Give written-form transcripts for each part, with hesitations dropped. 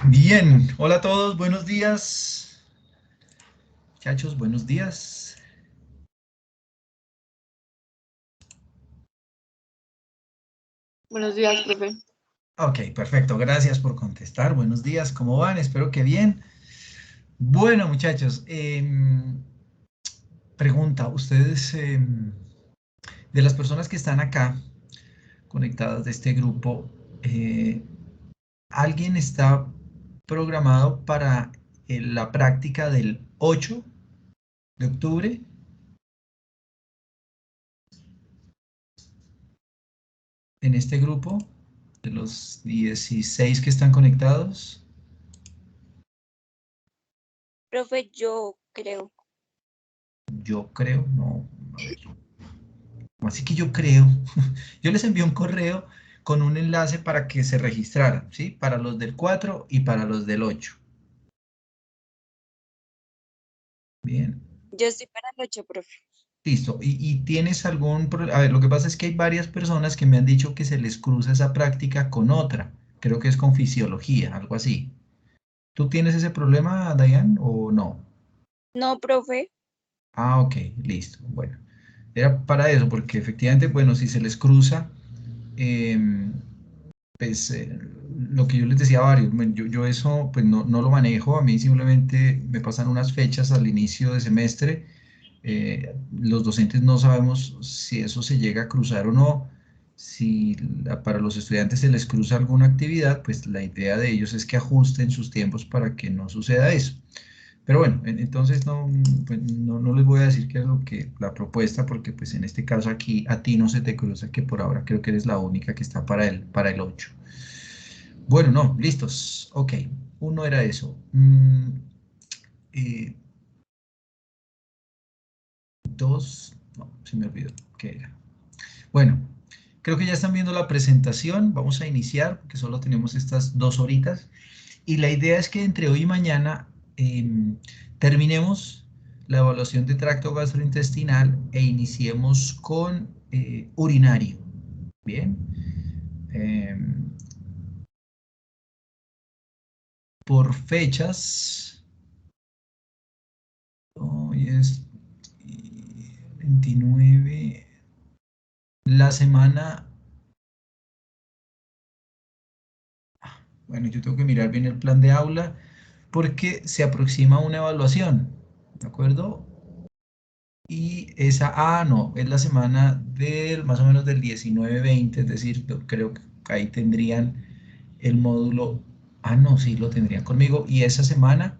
Bien, hola a todos, buenos días. Muchachos, buenos días. Buenos días, profe. Ok, perfecto, gracias por contestar. Buenos días, ¿cómo van? Espero que bien. Bueno, muchachos, pregunta, ustedes, de las personas que están acá conectadas de este grupo, ¿alguien está programado para la práctica del 8 de octubre en este grupo de los 16 que están conectados? Profe, yo creo. Yo creo, no, a ver, ¿cómo así que yo creo? Yo les envié un correo con un enlace para que se registraran, ¿sí? Para los del 4 y para los del 8. Bien, Yo estoy para el 8, profe. listo. ¿Y tienes algún A ver, lo que pasa es que hay varias personas que me han dicho que se les cruza esa práctica con otra. Creo que es con fisiología, algo así. ¿Tú tienes ese problema, Dayan, o no? No, profe. Ah, ok, listo. Bueno, era para eso, porque efectivamente, bueno, si se les cruza, em, pues lo que yo les decía a varios, bueno, yo eso pues no lo manejo, a mí simplemente me pasan unas fechas al inicio de semestre, los docentes no sabemos si eso se llega a cruzar o no, si para los estudiantes se les cruza alguna actividad, pues la idea de ellos es que ajusten sus tiempos para que no suceda eso. Pero bueno, entonces no, pues, no les voy a decir qué es lo que la propuesta, porque pues en este caso aquí a ti no se te cruza, que por ahora creo que eres la única que está para el 8. Bueno, no, listos. Ok, uno era eso. Eh, dos, no, se me olvidó qué era. Bueno, creo que ya están viendo la presentación. Vamos a iniciar, porque solo tenemos estas 2 horitas. Y la idea es que entre hoy y mañana terminemos la evaluación de tracto gastrointestinal e iniciemos con urinario. Bien. Em, por fechas, hoy es 29, la semana, bueno, yo tengo que mirar bien el plan de aula porque se aproxima una evaluación, ¿de acuerdo? Y esa, no, es la semana del más o menos del 19-20, es decir, yo creo que ahí tendrían el módulo, no, sí, lo tendrían conmigo, y esa semana,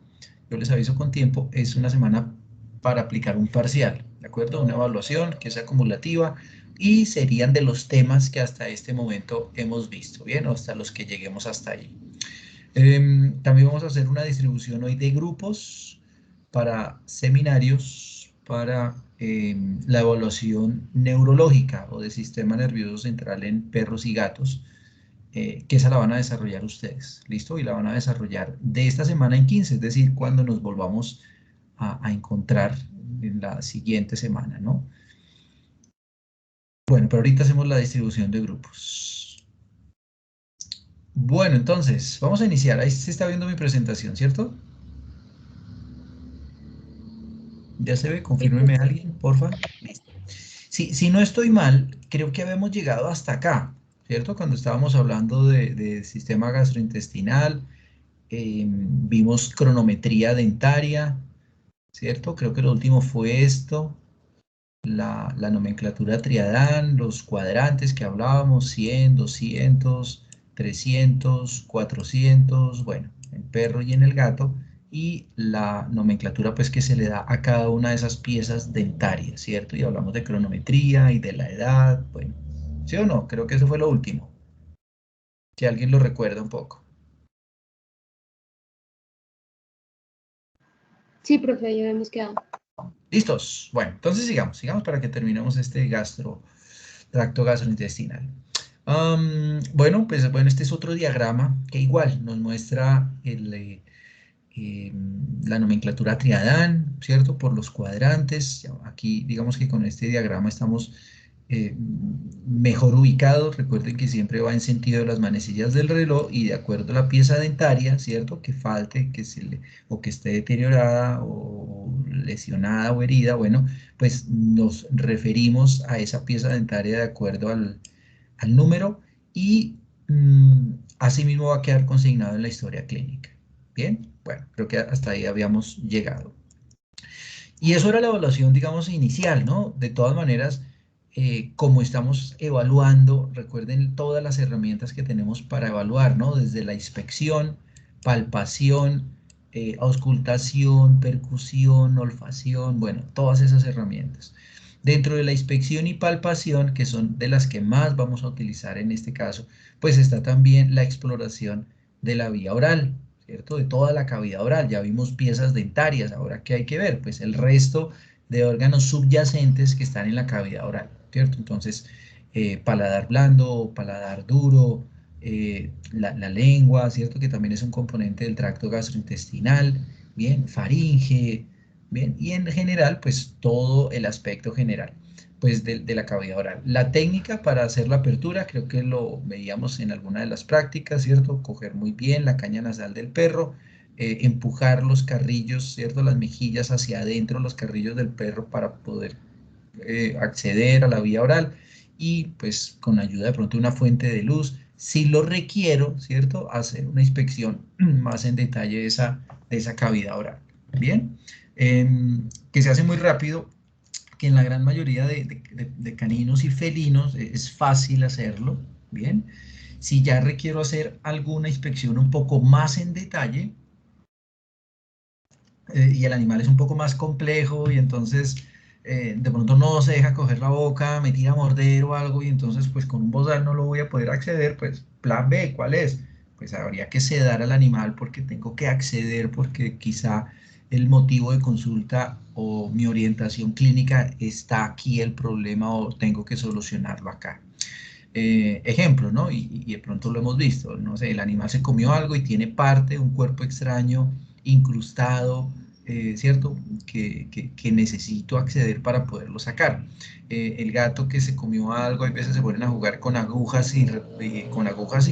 yo les aviso con tiempo, es una semana para aplicar un parcial, ¿de acuerdo? Una evaluación que es acumulativa y serían de los temas que hasta este momento hemos visto, ¿bien? O hasta los que lleguemos hasta ahí. También vamos a hacer una distribución hoy de grupos para seminarios para la evaluación neurológica o de sistema nervioso central en perros y gatos, que esa la van a desarrollar ustedes, ¿listo? Y la van a desarrollar de esta semana en 15, es decir, cuando nos volvamos a encontrar en la siguiente semana, ¿no? Bueno, pero ahorita hacemos la distribución de grupos. Bueno, entonces, vamos a iniciar. Ahí se está viendo mi presentación, ¿cierto? Ya se ve, Sí, confírmeme a profe. alguien, porfa. Listo. Si no estoy mal, creo que habíamos llegado hasta acá, ¿cierto? Cuando estábamos hablando de sistema gastrointestinal, vimos cronometría dentaria, ¿cierto? Creo que lo último fue esto, la nomenclatura triadán, los cuadrantes que hablábamos, 100, 200, 300, 400, bueno, el perro y en el gato, y la nomenclatura pues que se le da a cada una de esas piezas dentarias, ¿cierto? Y hablamos de cronometría y de la edad, bueno, ¿sí o no? Creo que eso fue lo último, si alguien lo recuerda un poco. Sí, profe, ya hemos quedado. ¿Listos? Bueno, entonces sigamos para que terminemos este tracto gastrointestinal. Bueno, pues bueno, este es otro diagrama que igual nos muestra la nomenclatura triadán, ¿cierto? Por los cuadrantes. Aquí, digamos que con este diagrama estamos mejor ubicado. Recuerden que siempre va en sentido de las manecillas del reloj y de acuerdo a la pieza dentaria, ¿cierto? Que falte, o que esté deteriorada o lesionada o herida, bueno, pues nos referimos a esa pieza dentaria de acuerdo al número y asimismo va a quedar consignado en la historia clínica. Bien, bueno, creo que hasta ahí habíamos llegado. Y eso era la evaluación, digamos, inicial, ¿no? De todas maneras, como estamos evaluando, recuerden todas las herramientas que tenemos para evaluar, ¿no? Desde la inspección, palpación, auscultación, percusión, olfacción, bueno, todas esas herramientas. Dentro de la inspección y palpación, que son de las que más vamos a utilizar en este caso, pues está también la exploración de la vía oral, ¿cierto? De toda la cavidad oral. Ya vimos piezas dentarias, ahora ¿qué hay que ver? Pues el resto de órganos subyacentes que están en la cavidad oral, ¿cierto? Entonces, paladar blando, paladar duro, la lengua, ¿cierto? Que también es un componente del tracto gastrointestinal, bien, faringe, bien, y en general, pues todo el aspecto general pues de la cavidad oral. La técnica para hacer la apertura, creo que lo veíamos en alguna de las prácticas, ¿cierto? Coger muy bien la caña nasal del perro, empujar los carrillos, ¿cierto? Las mejillas hacia adentro, los carrillos del perro para poder acceder a la vía oral y pues con ayuda de pronto de una fuente de luz, si lo requiero, ¿cierto? Hacer una inspección más en detalle de esa cavidad oral. Bien, que se hace muy rápido, que en la gran mayoría de caninos y felinos es fácil hacerlo, ¿bien? Si ya requiero hacer alguna inspección un poco más en detalle, y el animal es un poco más complejo y entonces de pronto no se deja coger la boca, me tira a morder o algo y entonces pues con un bozal no lo voy a poder acceder, pues plan B, ¿cuál es? Pues habría que sedar al animal porque tengo que acceder porque quizá el motivo de consulta o mi orientación clínica está aquí el problema o tengo que solucionarlo acá. Ejemplo, ¿no? Y de pronto lo hemos visto, no sé, el animal se comió algo y tiene parte, un cuerpo extraño incrustado, ¿cierto? Que necesito acceder para poderlo sacar. El gato que se comió algo, hay veces se ponen a jugar con agujas y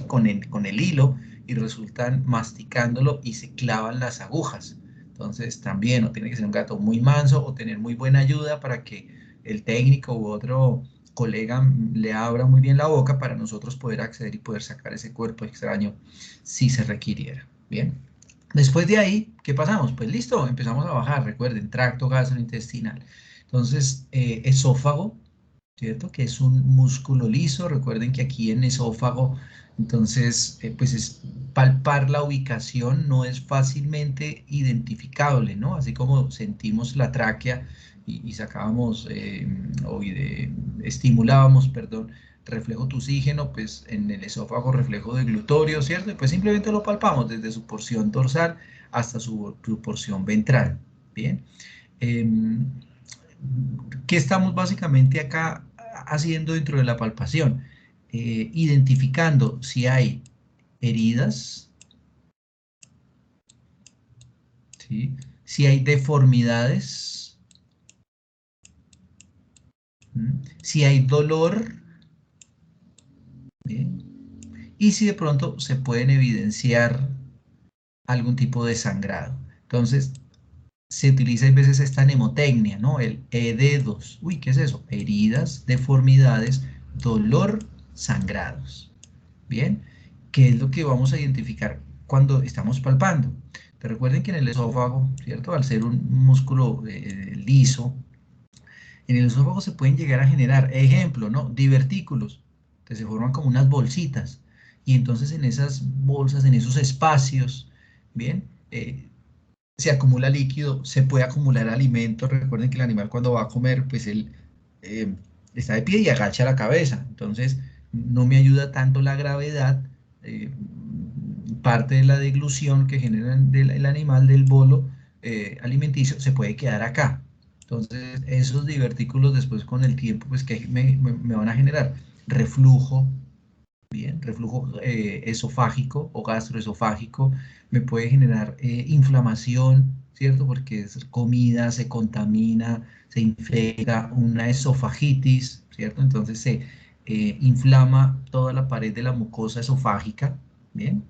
con el hilo y resultan masticándolo y se clavan las agujas. Entonces también, o tiene que ser un gato muy manso o tener muy buena ayuda para que el técnico u otro colega le abra muy bien la boca para nosotros poder acceder y poder sacar ese cuerpo extraño si se requiriera. Bien. Después de ahí, ¿qué pasamos? Pues listo, empezamos a bajar, recuerden, tracto gastrointestinal. Entonces, esófago, ¿cierto? Que es un músculo liso. Recuerden que aquí en esófago, entonces, pues es palpar la ubicación no es fácilmente identificable, ¿no? Así como sentimos la tráquea y sacábamos, estimulábamos, perdón, reflejo tusígeno, pues en el esófago reflejo de glutorio, ¿cierto? Y pues simplemente lo palpamos desde su porción dorsal hasta su porción ventral, ¿bien? ¿Qué estamos básicamente acá haciendo dentro de la palpación? Identificando si hay heridas, ¿sí? Si hay deformidades, si hay dolor, ¿bien? Y si de pronto se pueden evidenciar algún tipo de sangrado. Entonces, se utiliza a veces esta mnemotecnia, ¿no? El ED2. Uy, ¿qué es eso? Heridas, deformidades, dolor, sangrados. Bien, ¿qué es lo que vamos a identificar cuando estamos palpando? Pero recuerden que en el esófago, ¿cierto? Al ser un músculo liso, en el esófago se pueden llegar a generar, ejemplo, ¿no? Divertículos, que se forman como unas bolsitas. Y entonces en esas bolsas, en esos espacios, ¿bien? Se acumula líquido, se puede acumular alimento. Recuerden que el animal cuando va a comer, pues él eh, está de pie y agacha la cabeza. Entonces, no me ayuda tanto la gravedad. eh, Parte de la deglución que genera el animal del bolo alimenticio se puede quedar acá. Entonces, esos divertículos después con el tiempo, pues que me van a generar reflujo, bien, reflujo esofágico o gastroesofágico, me puede generar inflamación, ¿cierto? Porque es comida, se contamina, se infecta, una esofagitis, ¿cierto? Entonces se inflama toda la pared de la mucosa esofágica, ¿bien?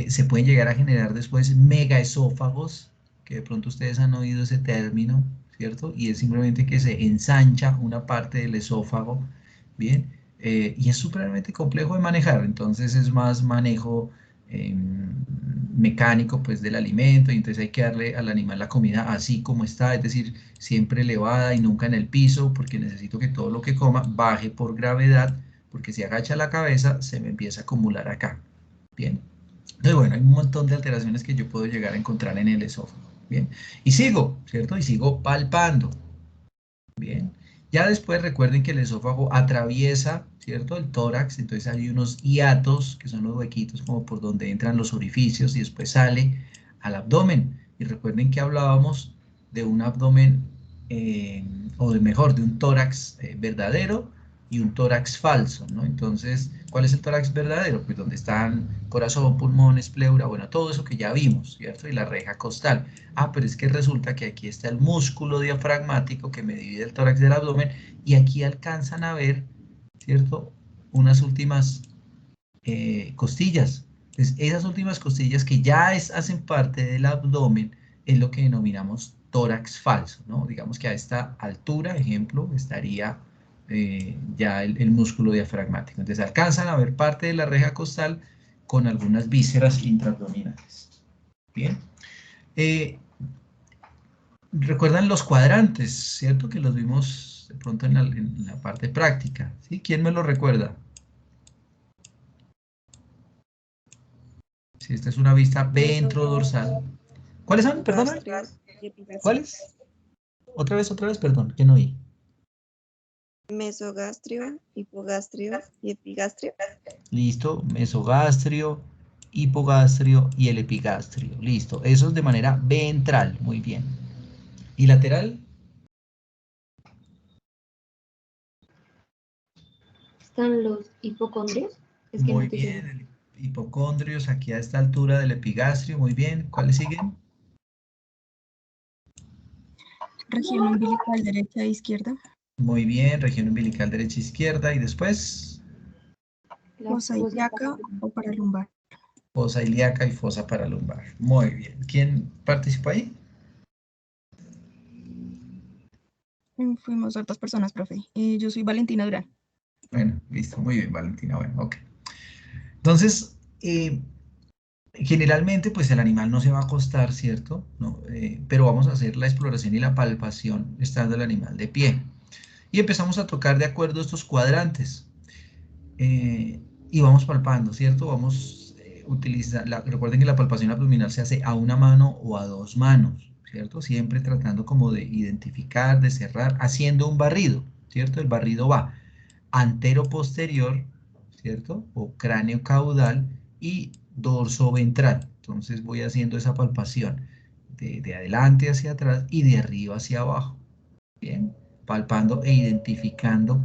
Se pueden llegar a generar después megaesófagos, que de pronto ustedes han oído ese término, ¿cierto? Y es simplemente que se ensancha una parte del esófago, ¿bien? Y es supremamente complejo de manejar, entonces es más manejo mecánico pues del alimento, y entonces hay que darle al animal la comida así como está, es decir, siempre elevada y nunca en el piso, porque necesito que todo lo que coma baje por gravedad, porque si agacha la cabeza se me empieza a acumular acá, ¿bien? Entonces, bueno, hay un montón de alteraciones que yo puedo llegar a encontrar en el esófago, ¿bien? Y sigo, ¿cierto? Y sigo palpando, ¿bien? Ya después recuerden que el esófago atraviesa, ¿cierto? El tórax, entonces hay unos hiatos, que son los huequitos como por donde entran los orificios y después sale al abdomen. Y recuerden que hablábamos de un abdomen, o de mejor, de un tórax verdadero y un tórax falso, ¿no? Entonces, ¿cuál es el tórax verdadero? Pues donde están corazón, pulmones, pleura, bueno, todo eso que ya vimos, ¿cierto? Y la reja costal. Ah, pero es que resulta que aquí está el músculo diafragmático que me divide el tórax del abdomen y aquí alcanzan a ver, ¿cierto? Unas últimas costillas. Entonces, esas últimas costillas que ya hacen parte del abdomen es lo que denominamos tórax falso, ¿no? Digamos que a esta altura, ejemplo, estaría ya el músculo diafragmático. Entonces, alcanzan a ver parte de la reja costal con algunas vísceras intraabdominales. Bien. Eh, Recuerdan los cuadrantes, ¿cierto? Que los vimos de pronto en la parte práctica, ¿sí? ¿Quién me lo recuerda? Si esta es una vista ventrodorsal. ¿Cuáles son? Perdón. Mesogastrio y epigastrio. ¿Cuáles? Otra vez, perdón, que no oí. Mesogastrio, hipogastrio y epigastrio. Listo, mesogastrio, hipogastrio y el epigastrio. Listo, eso es de manera ventral, muy bien. ¿Y lateral? ¿Están los hipocondrios? Es que no Muy estoy bien, segura. el hipocondrios aquí a esta altura del epigastrio, muy bien. ¿Cuáles siguen? Región umbilical derecha e izquierda. Muy bien, región umbilical derecha e izquierda. Y después, La Fosa fosa ilíaca o paralumbar. fosa ilíaca y fosa paralumbar. Muy bien. ¿Quién participó ahí? Fuimos hartas personas, profe. Yo soy Valentina Durán. Bueno, listo, muy bien, Valentina. Bueno, ok. Entonces, generalmente, pues el animal no se va a acostar, ¿cierto? No, pero vamos a hacer la exploración y la palpación estando el animal de pie. Y empezamos a tocar de acuerdo a estos cuadrantes. Y vamos palpando, ¿cierto? Vamos utilizando, recuerden que la palpación abdominal se hace a una mano o a dos manos, ¿cierto? Siempre tratando como de identificar, de cerrar, haciendo un barrido, ¿cierto? El barrido va antero-posterior, ¿cierto? O cráneo caudal y dorso ventral. Entonces voy haciendo esa palpación de adelante hacia atrás y de arriba hacia abajo. Bien, palpando e identificando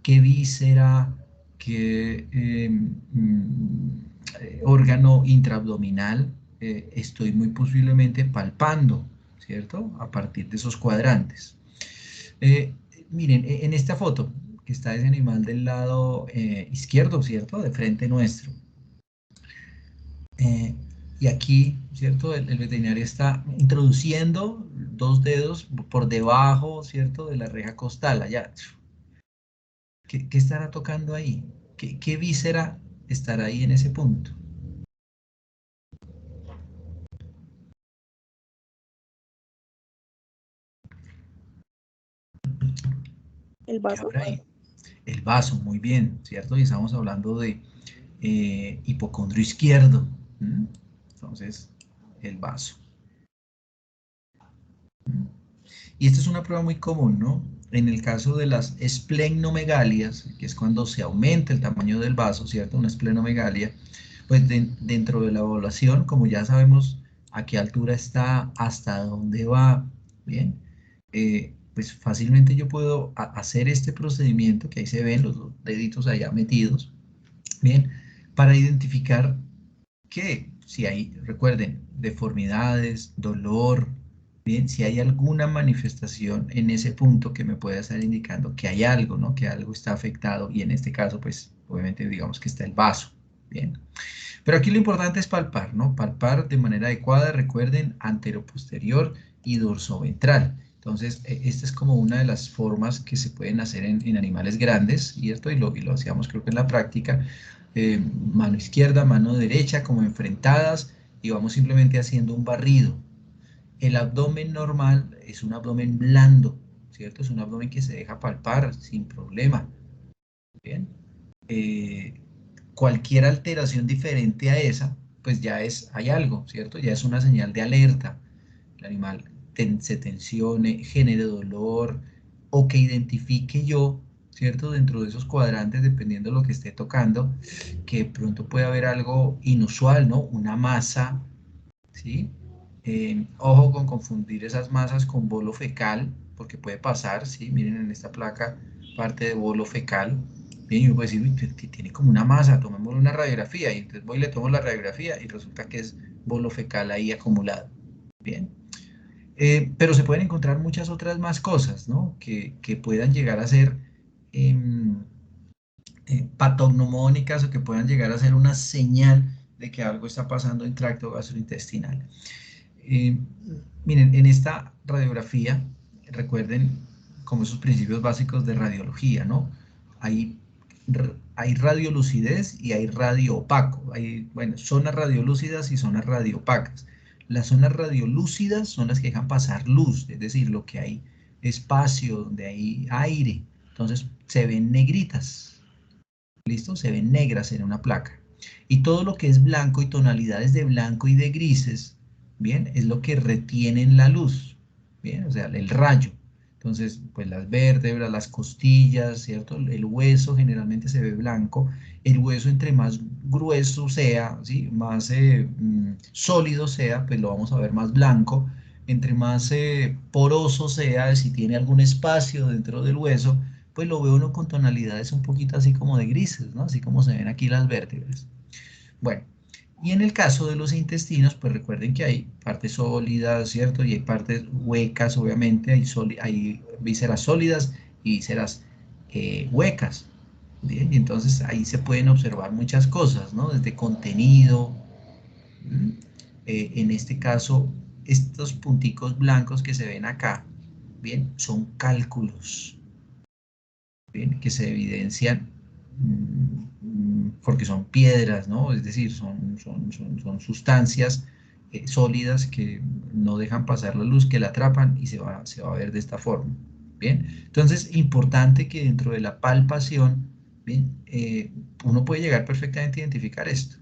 qué víscera, qué órgano intraabdominal estoy muy posiblemente palpando, ¿cierto? A partir de esos cuadrantes. Eh, Miren, en esta foto que está ese animal del lado izquierdo, ¿cierto? De frente nuestro. Eh, y aquí, ¿cierto? El veterinario está introduciendo dos dedos por debajo, ¿cierto? De la reja costal, allá. ¿Qué estará tocando ahí? ¿Qué víscera estará ahí en ese punto? El ¿Qué vaso. habrá ahí? El vaso, muy bien, ¿cierto? Y estamos hablando de hipocondrio izquierdo. ¿Mm? Entonces, el vaso. ¿Mm? Y esta es una prueba muy común, ¿no? En el caso de las esplenomegalias, que es cuando se aumenta el tamaño del vaso, ¿cierto? Una esplenomegalia, pues dentro de la evaluación, como ya sabemos a qué altura está, hasta dónde va, ¿bien? Pues fácilmente yo puedo hacer este procedimiento, que ahí se ven los deditos allá metidos, ¿bien? Para identificar que si hay, recuerden, deformidades, dolor, bien, si hay alguna manifestación en ese punto que me pueda estar indicando que hay algo, ¿no? Que algo está afectado y en este caso, pues, obviamente digamos que está el vaso, bien. Pero aquí lo importante es palpar, ¿no? Palpar de manera adecuada, recuerden, antero-posterior y dorso-ventral. Entonces, esta es como una de las formas que se pueden hacer en animales grandes, ¿cierto? Y lo hacíamos creo que en la práctica, mano izquierda, mano derecha, como enfrentadas, y vamos simplemente haciendo un barrido. El abdomen normal es un abdomen blando, ¿cierto? Es un abdomen que se deja palpar sin problema, ¿bien? Cualquier alteración diferente a esa, pues ya hay algo, ¿cierto? Ya es una señal de alerta. El animal se tensione, genere dolor, o que identifique yo, ¿cierto? Dentro de esos cuadrantes, dependiendo de lo que esté tocando, que pronto puede haber algo inusual, ¿no? Una masa, ¿sí? Ojo con confundir esas masas con bolo fecal, porque puede pasar, ¿sí? Miren en esta placa parte de bolo fecal. Bien, y uno puede decir, uy, tiene como una masa, tomémosle una radiografía. Y entonces voy y le tomo la radiografía y resulta que es bolo fecal ahí acumulado. Bien. Pero se pueden encontrar muchas otras más cosas, ¿no? Que puedan llegar a ser em, patognomónicas o que puedan llegar a ser una señal de que algo está pasando en tracto gastrointestinal. Eh, Miren, en esta radiografía, recuerden como esos principios básicos de radiología, ¿no? Hay, hay radiolucidez y hay radio opaco. Hay, bueno, zonas radiolúcidas y zonas radiopacas. Las zonas radiolúcidas son las que dejan pasar luz, es decir, lo que hay espacio, donde hay aire. Entonces se ven negritas, ¿listo? Se ven negras en una placa. Y todo lo que es blanco y tonalidades de blanco y de grises, ¿bien? Es lo que retienen la luz, ¿bien? O sea, el rayo. Entonces, pues las vértebras, las costillas, ¿cierto? El hueso generalmente se ve blanco. El hueso entre más grueso sea, ¿sí? Más sólido sea, pues lo vamos a ver más blanco. Entre más poroso sea, si tiene algún espacio dentro del hueso, pues lo veo uno con tonalidades un poquito así como de grises, ¿no? Así como se ven aquí las vértebras. Bueno, y en el caso de los intestinos, pues recuerden que hay partes sólidas, ¿cierto? Y hay partes huecas, obviamente, hay vísceras sólidas y vísceras huecas. Bien, y entonces ahí se pueden observar muchas cosas, ¿no? Desde contenido, en este caso, estos punticos blancos que se ven acá, bien, son cálculos. Bien, que se evidencian porque son piedras, ¿no? Es decir, son sustancias sólidas que no dejan pasar la luz, que la atrapan y se va a ver de esta forma. Bien, entonces importante que dentro de la palpación, bien, uno puede llegar perfectamente a identificar esto,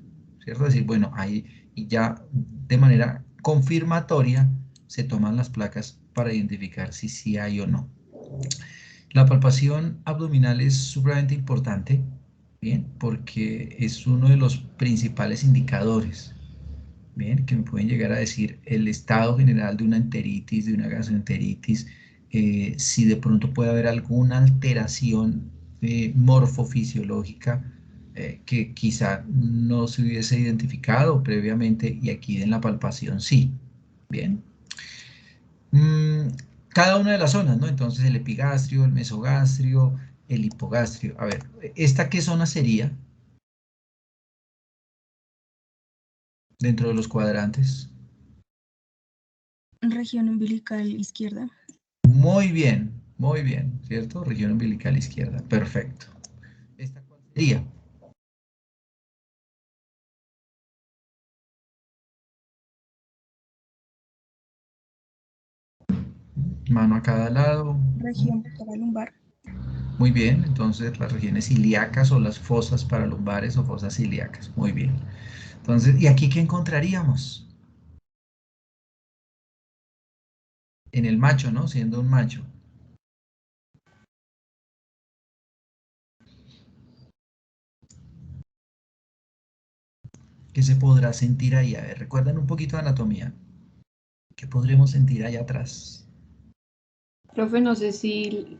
¿cierto? Es decir, bueno, ahí y ya de manera confirmatoria se toman las placas para identificar si sí hay o no. La palpación abdominal es supremamente importante, bien, porque es uno de los principales indicadores, bien, que me pueden llegar a decir el estado general de una enteritis, de una gastroenteritis, si de pronto puede haber alguna alteración morfofisiológica que quizá no se hubiese identificado previamente y aquí en la palpación sí, bien. Mm, cada una de las zonas, ¿no? Entonces el epigastrio, el mesogastrio, el hipogastrio. A ver, ¿esta qué zona sería dentro de los cuadrantes? Región umbilical izquierda. Muy bien, ¿cierto? Región umbilical izquierda, perfecto. ¿Esta cuál sería? Mano a cada lado. Región lumbar. Muy bien, entonces las regiones ilíacas o las fosas paralumbares o fosas ilíacas. Muy bien. Entonces, ¿y aquí qué encontraríamos? En el macho, ¿no? Siendo un macho. ¿Qué se podrá sentir ahí? A ver, recuerden un poquito de anatomía. ¿Qué podremos sentir allá atrás? Profe, no sé si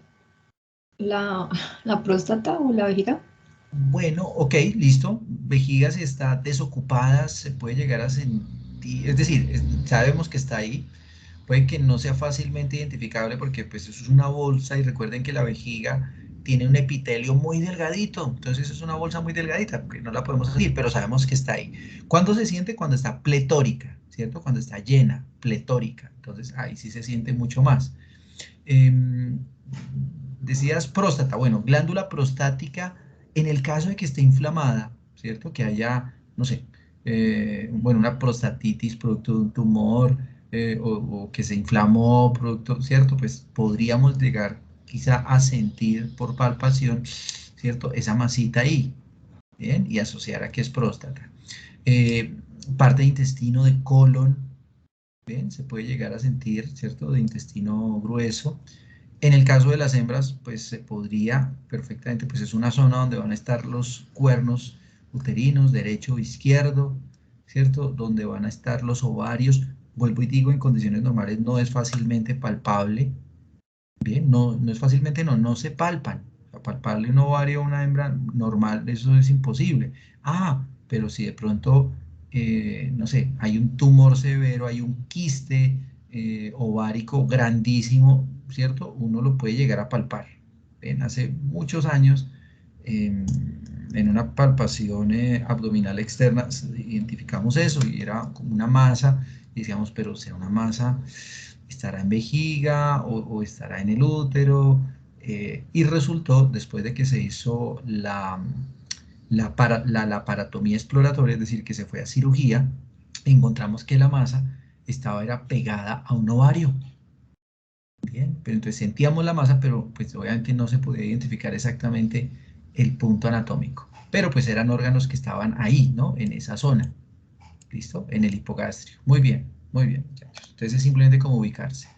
la, la próstata o la vejiga. Bueno, ok, listo. Vejiga si está desocupada se puede llegar a sentir, es decir, sabemos que está ahí. puede que no sea fácilmente identificable porque pues eso es una bolsa y recuerden que la vejiga tiene un epitelio muy delgadito, entonces es una bolsa muy delgadita, que no la podemos sentir, pero sabemos que está ahí. ¿Cuándo se siente? Cuando está pletórica, ¿cierto? Cuando está llena, pletórica, entonces ahí sí se siente mucho más. Decías próstata, bueno, glándula prostática, en el caso de que esté inflamada, ¿cierto? Que haya, no sé, bueno, una prostatitis producto de un tumor o que se inflamó producto, ¿cierto? Pues podríamos llegar quizá a sentir por palpación, ¿cierto? Esa masita ahí, ¿bien? Y asociar a que es próstata. Eh, Parte de intestino de colon, ¿bien? Se puede llegar a sentir, ¿cierto? De intestino grueso. En el caso de las hembras, pues se podría perfectamente, pues es una zona donde van a estar los cuernos uterinos, derecho o izquierdo, ¿cierto? Donde van a estar los ovarios. Vuelvo y digo, en condiciones normales no es fácilmente palpable, ¿bien? No, no es fácilmente, no, no se palpan. O sea, palparle un ovario a una hembra normal, eso es imposible. Ah, pero si de pronto, no sé, hay un tumor severo, hay un quiste ovárico grandísimo, ¿cierto? Uno lo puede llegar a palpar. Ven, hace muchos años, en una palpación abdominal externa, identificamos eso y era como una masa, y decíamos, pero será una masa, estará en vejiga o estará en el útero, y resultó, después de que se hizo la laparotomía exploratoria, es decir, que se fue a cirugía, encontramos que la masa era pegada a un ovario. Bien, pero entonces sentíamos la masa, pero pues obviamente no se podía identificar exactamente el punto anatómico. Pero pues eran órganos que estaban ahí, ¿no? En esa zona. ¿Listo? En el hipogastrio. Muy bien, muchachos. Entonces es simplemente como ubicarse.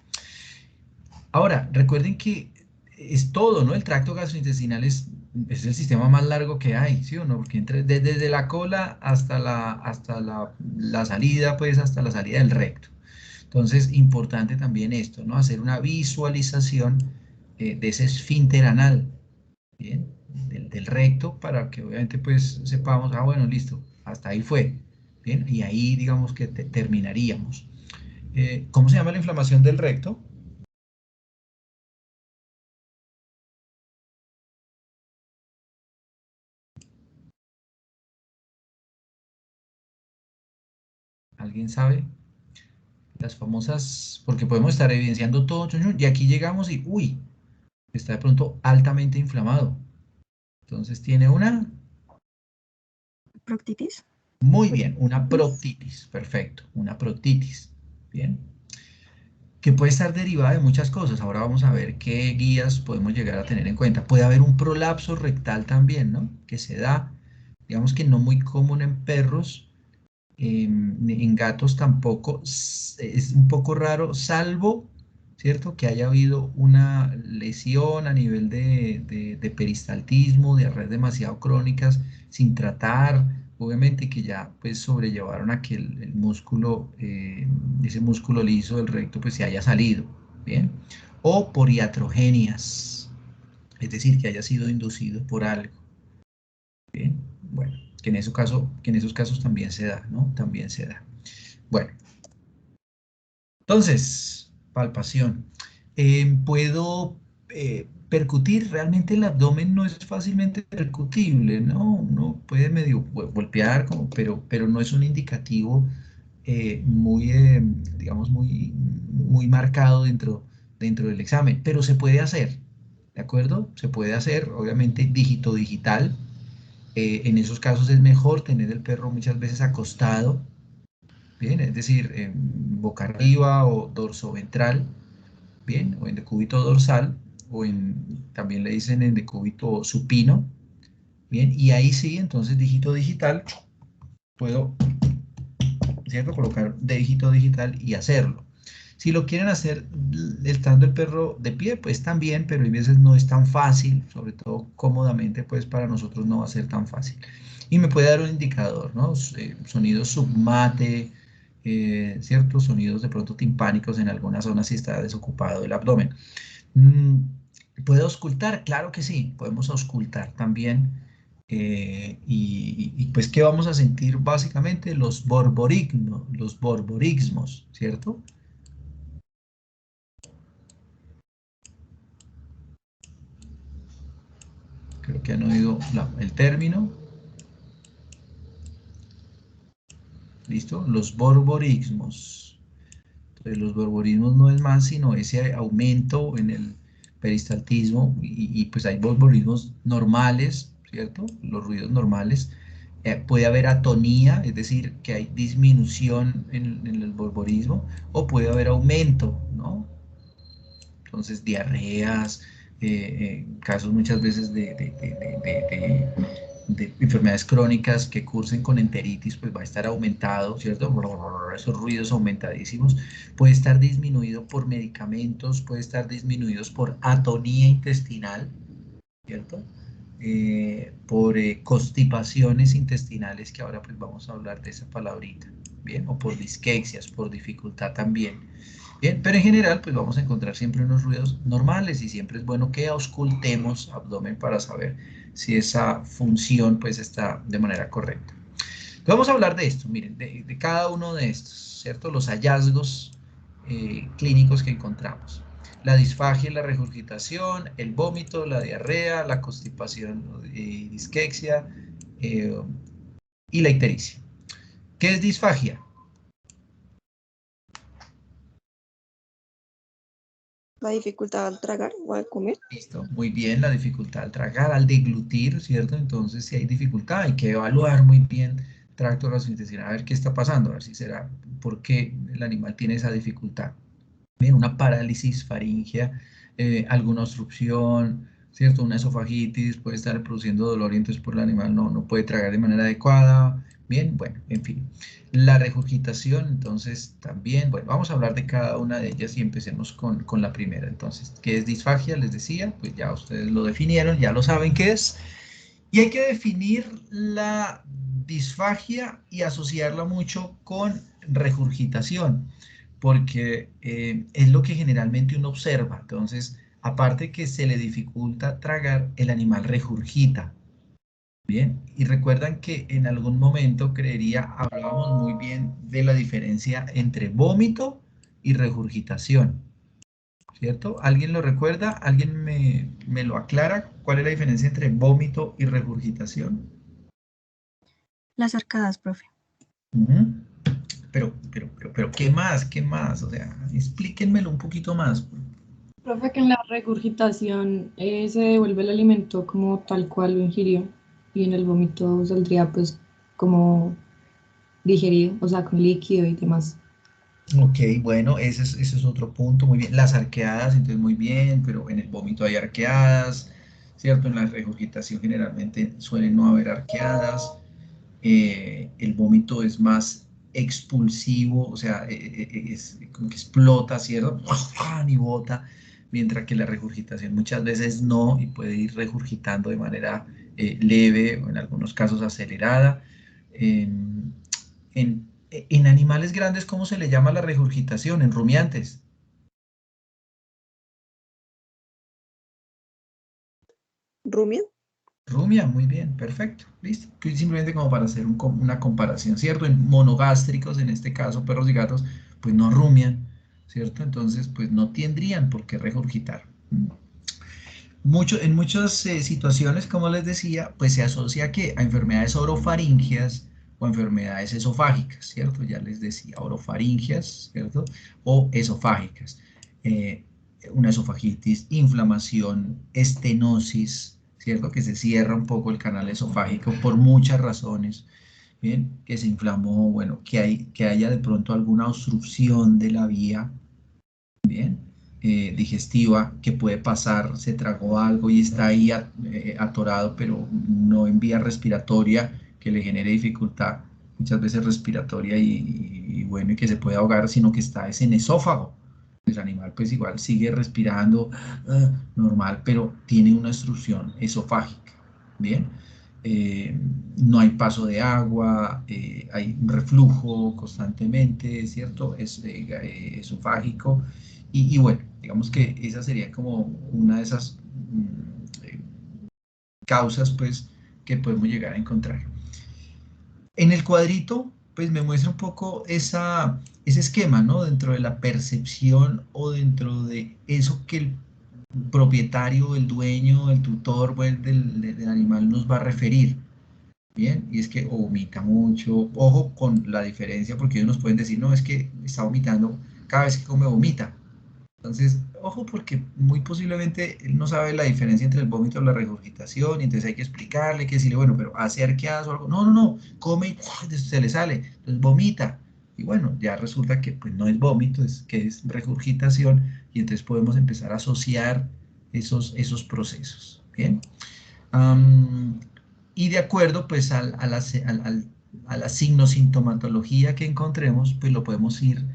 Ahora, recuerden que es todo, ¿no? El tracto gastrointestinal es el sistema más largo que hay, ¿sí o no? Porque desde la cola hasta la salida, pues hasta la salida del recto. Entonces, importante también esto, ¿no? Hacer una visualización de ese esfínter anal, ¿bien? Del recto, para que obviamente pues sepamos, ah, bueno, listo, hasta ahí fue, ¿bien? Y ahí digamos que terminaríamos. ¿Cómo se llama la inflamación del recto? ¿Alguien sabe? Las famosas, porque podemos estar evidenciando todo, y aquí llegamos y, uy, está de pronto altamente inflamado. Entonces tiene una, ¿Proctitis? muy bien, una Pues, proctitis, perfecto, una proctitis, bien, que puede estar derivada de muchas cosas. Ahora vamos a ver qué guías podemos llegar a tener en cuenta. Puede haber un prolapso rectal también, ¿no? Que se da, digamos que no muy común en perros, en gatos tampoco, es un poco raro, salvo, ¿cierto? Que haya habido una lesión a nivel de peristaltismo, diarreas demasiado crónicas, sin tratar, obviamente que ya pues sobrellevaron a que el músculo, ese músculo liso del recto pues se haya salido, ¿bien? O por iatrogenias, es decir, que haya sido inducido por algo. Bien, bueno, que en esos casos también se da, ¿no? También se da. Bueno, entonces, palpación. Puedo percutir, realmente el abdomen no es fácilmente percutible, ¿no? Uno puede medio golpear, pero no es un indicativo muy, digamos, muy marcado dentro del examen, pero se puede hacer, ¿de acuerdo? Se puede hacer, obviamente, dígito digital. En esos casos es mejor tener el perro muchas veces acostado, bien, es decir, boca arriba o dorso ventral, bien, o en decúbito dorsal, también le dicen en decúbito supino, bien, y ahí sí, entonces dígito digital, puedo, ¿cierto? Colocar dígito digital y hacerlo. Si lo quieren hacer estando el perro de pie, pues también, pero hay veces no es tan fácil, sobre todo cómodamente, pues para nosotros no va a ser tan fácil. Y me puede dar un indicador, ¿no? Sonidos submate, ciertos sonidos de pronto timpánicos en alguna zona si está desocupado el abdomen. Mm, ¿Puedo auscultar? Claro que sí, podemos auscultar también. Pues, ¿qué vamos a sentir básicamente? Los borborigmos, ¿cierto? Creo que han oído el término. ¿Listo? Los borborismos. Entonces, los borborismos no es más sino ese aumento en el peristaltismo y pues hay borborismos normales, ¿cierto? Los ruidos normales. Puede haber atonía, es decir, que hay disminución en el borborismo, o puede haber aumento, ¿no? Entonces, diarreas, casos muchas veces de enfermedades crónicas que cursen con enteritis, pues va a estar aumentado, ¿cierto? Esos ruidos aumentadísimos. Puede estar disminuido por medicamentos, puede estar disminuidos por atonía intestinal, ¿cierto? Por constipaciones intestinales, que ahora pues vamos a hablar de esa palabrita, ¿bien? O por disquexias, por dificultad también. Bien, pero en general pues vamos a encontrar siempre unos ruidos normales y siempre es bueno que auscultemos abdomen para saber si esa función pues está de manera correcta. Entonces, vamos a hablar de esto, miren, de cada uno de estos, ¿cierto? Los hallazgos clínicos que encontramos. La disfagia y la regurgitación, el vómito, la diarrea, la constipación y disquexia y la ictericia. ¿Qué es disfagia? La dificultad al tragar o al comer. Listo, muy bien, la dificultad al tragar, al deglutir, ¿cierto? Entonces, si hay dificultad, hay que evaluar muy bien tracto gastrointestinal, a ver qué está pasando, a ver si será por qué el animal tiene esa dificultad. Bien, una parálisis faríngea, alguna obstrucción, ¿cierto? Una esofagitis puede estar produciendo dolor y entonces por el animal no puede tragar de manera adecuada. Bien, bueno, en fin. La regurgitación, entonces, también, bueno, vamos a hablar de cada una de ellas y empecemos con la primera. Entonces, ¿qué es disfagia? Les decía, pues ya ustedes lo definieron, ya lo saben qué es. Y hay que definir la disfagia y asociarla mucho con regurgitación, porque es lo que generalmente uno observa. Entonces, aparte que se le dificulta tragar, el animal regurgita. Bien, y recuerdan que en algún momento, creería, hablábamos muy bien de la diferencia entre vómito y regurgitación, ¿cierto? ¿Alguien lo recuerda? ¿Alguien me lo aclara? ¿Cuál es la diferencia entre vómito y regurgitación? Las arcadas, profe. Ujú. Pero, ¿qué más? ¿Qué más? O sea, explíquenmelo un poquito más. Profe, que en la regurgitación se devuelve el alimento como tal cual lo ingirió y en el vómito saldría pues como digerido, o sea, con líquido y demás. Ok, bueno, ese es otro punto, muy bien. Las arqueadas, entonces muy bien, pero en el vómito hay arqueadas, ¿cierto? En la regurgitación generalmente suelen no haber arqueadas. El vómito es más expulsivo, o sea, es como que explota, ¿cierto? Y bota, mientras que la regurgitación muchas veces no, y puede ir regurgitando de manera leve o en algunos casos acelerada. En, en animales grandes, ¿cómo se le llama la regurgitación? En rumiantes. Rumia. Rumia, muy bien, perfecto, listo. Que simplemente como para hacer una comparación, ¿cierto? En monogástricos, en este caso, perros y gatos, pues no rumian, ¿cierto? Entonces, pues no tendrían por qué regurgitar. En muchas situaciones, como les decía, pues se asocia que a enfermedades orofaringeas o enfermedades esofágicas, ¿cierto? Ya les decía, orofaringeas, ¿cierto? O esofágicas. Eh, una esofagitis, inflamación, estenosis, ¿cierto? Que se cierra un poco el canal esofágico por muchas razones, ¿bien? Que se inflamó, bueno, que haya de pronto alguna obstrucción de la vía, ¿bien? Digestiva, que puede pasar, se tragó algo y está ahí atorado, pero no en vía respiratoria, que le genere dificultad, muchas veces respiratoria y bueno, y que se puede ahogar, sino que está es en esófago. El animal pues igual sigue respirando normal, pero tiene una obstrucción esofágica, ¿bien? No hay paso de agua, hay un reflujo constantemente, ¿cierto? Es esofágico. Y bueno, digamos que esa sería como una de esas causas, pues, que podemos llegar a encontrar. En el cuadrito, pues me muestra un poco ese esquema, ¿no? Dentro de la percepción o dentro de eso que propietario, el dueño, el tutor pues, del animal nos va a referir. Bien, y es que o vomita mucho, ojo con la diferencia porque ellos nos pueden decir, no, es que está vomitando cada vez que come vomita. Entonces, ojo porque muy posiblemente él no sabe la diferencia entre el vómito y la regurgitación y entonces hay que explicarle, que decirle, bueno, pero hace arqueadas o algo. No, no, no, come y ¡puf! Se le sale, entonces vomita. Y bueno, ya resulta que pues no es vómito, es que es regurgitación y entonces podemos empezar a asociar esos procesos. Bien. Am, y de acuerdo pues a la signosintomatología que encontremos, pues lo podemos ir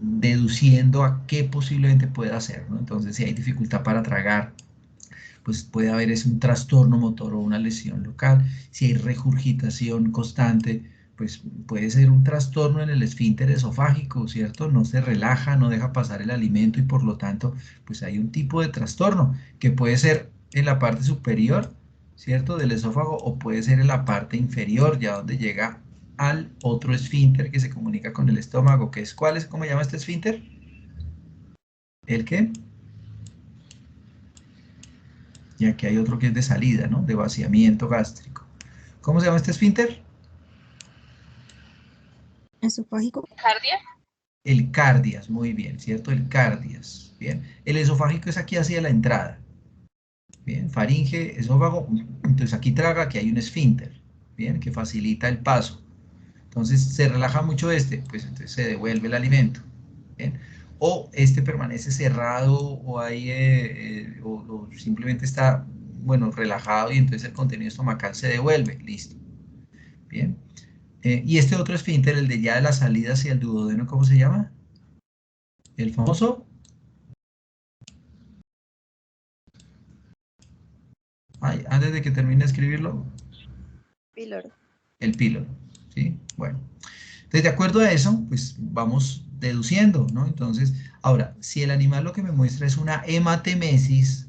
deduciendo a qué posiblemente pueda ser, ¿no? Entonces, si hay dificultad para tragar, pues puede haber un trastorno motor o una lesión local. Si hay regurgitación constante, pues puede ser un trastorno en el esfínter esofágico, ¿cierto? No se relaja, no deja pasar el alimento y por lo tanto, pues hay un tipo de trastorno que puede ser en la parte superior, ¿cierto? Del esófago o puede ser en la parte inferior, ya donde llega al otro esfínter que se comunica con el estómago, que es, ¿cuál es? ¿Cómo se llama este esfínter? ¿El qué? Y aquí hay otro que es de salida, ¿no? De vaciamiento gástrico. ¿Cómo se llama este esfínter? Esofágico. ¿Cardia? El cardias, muy bien, ¿cierto? El cardias, bien. El esofágico es aquí hacia la entrada, bien. Faringe, esófago, entonces aquí traga, aquí hay un esfínter, bien, que facilita el paso. Entonces se relaja mucho este, pues entonces se devuelve el alimento, bien. O este permanece cerrado o ahí, o simplemente está, bueno, relajado y entonces el contenido estomacal se devuelve, listo, bien. Y este otro esfínter, el de ya de la salida hacia el duodeno, ¿cómo se llama? El famoso. Ay, antes de que termine de escribirlo, Píloro. el píloro, ¿sí? Bueno, entonces de acuerdo a eso, pues vamos deduciendo, ¿no? Entonces, ahora, si el animal lo que me muestra es una hematemesis,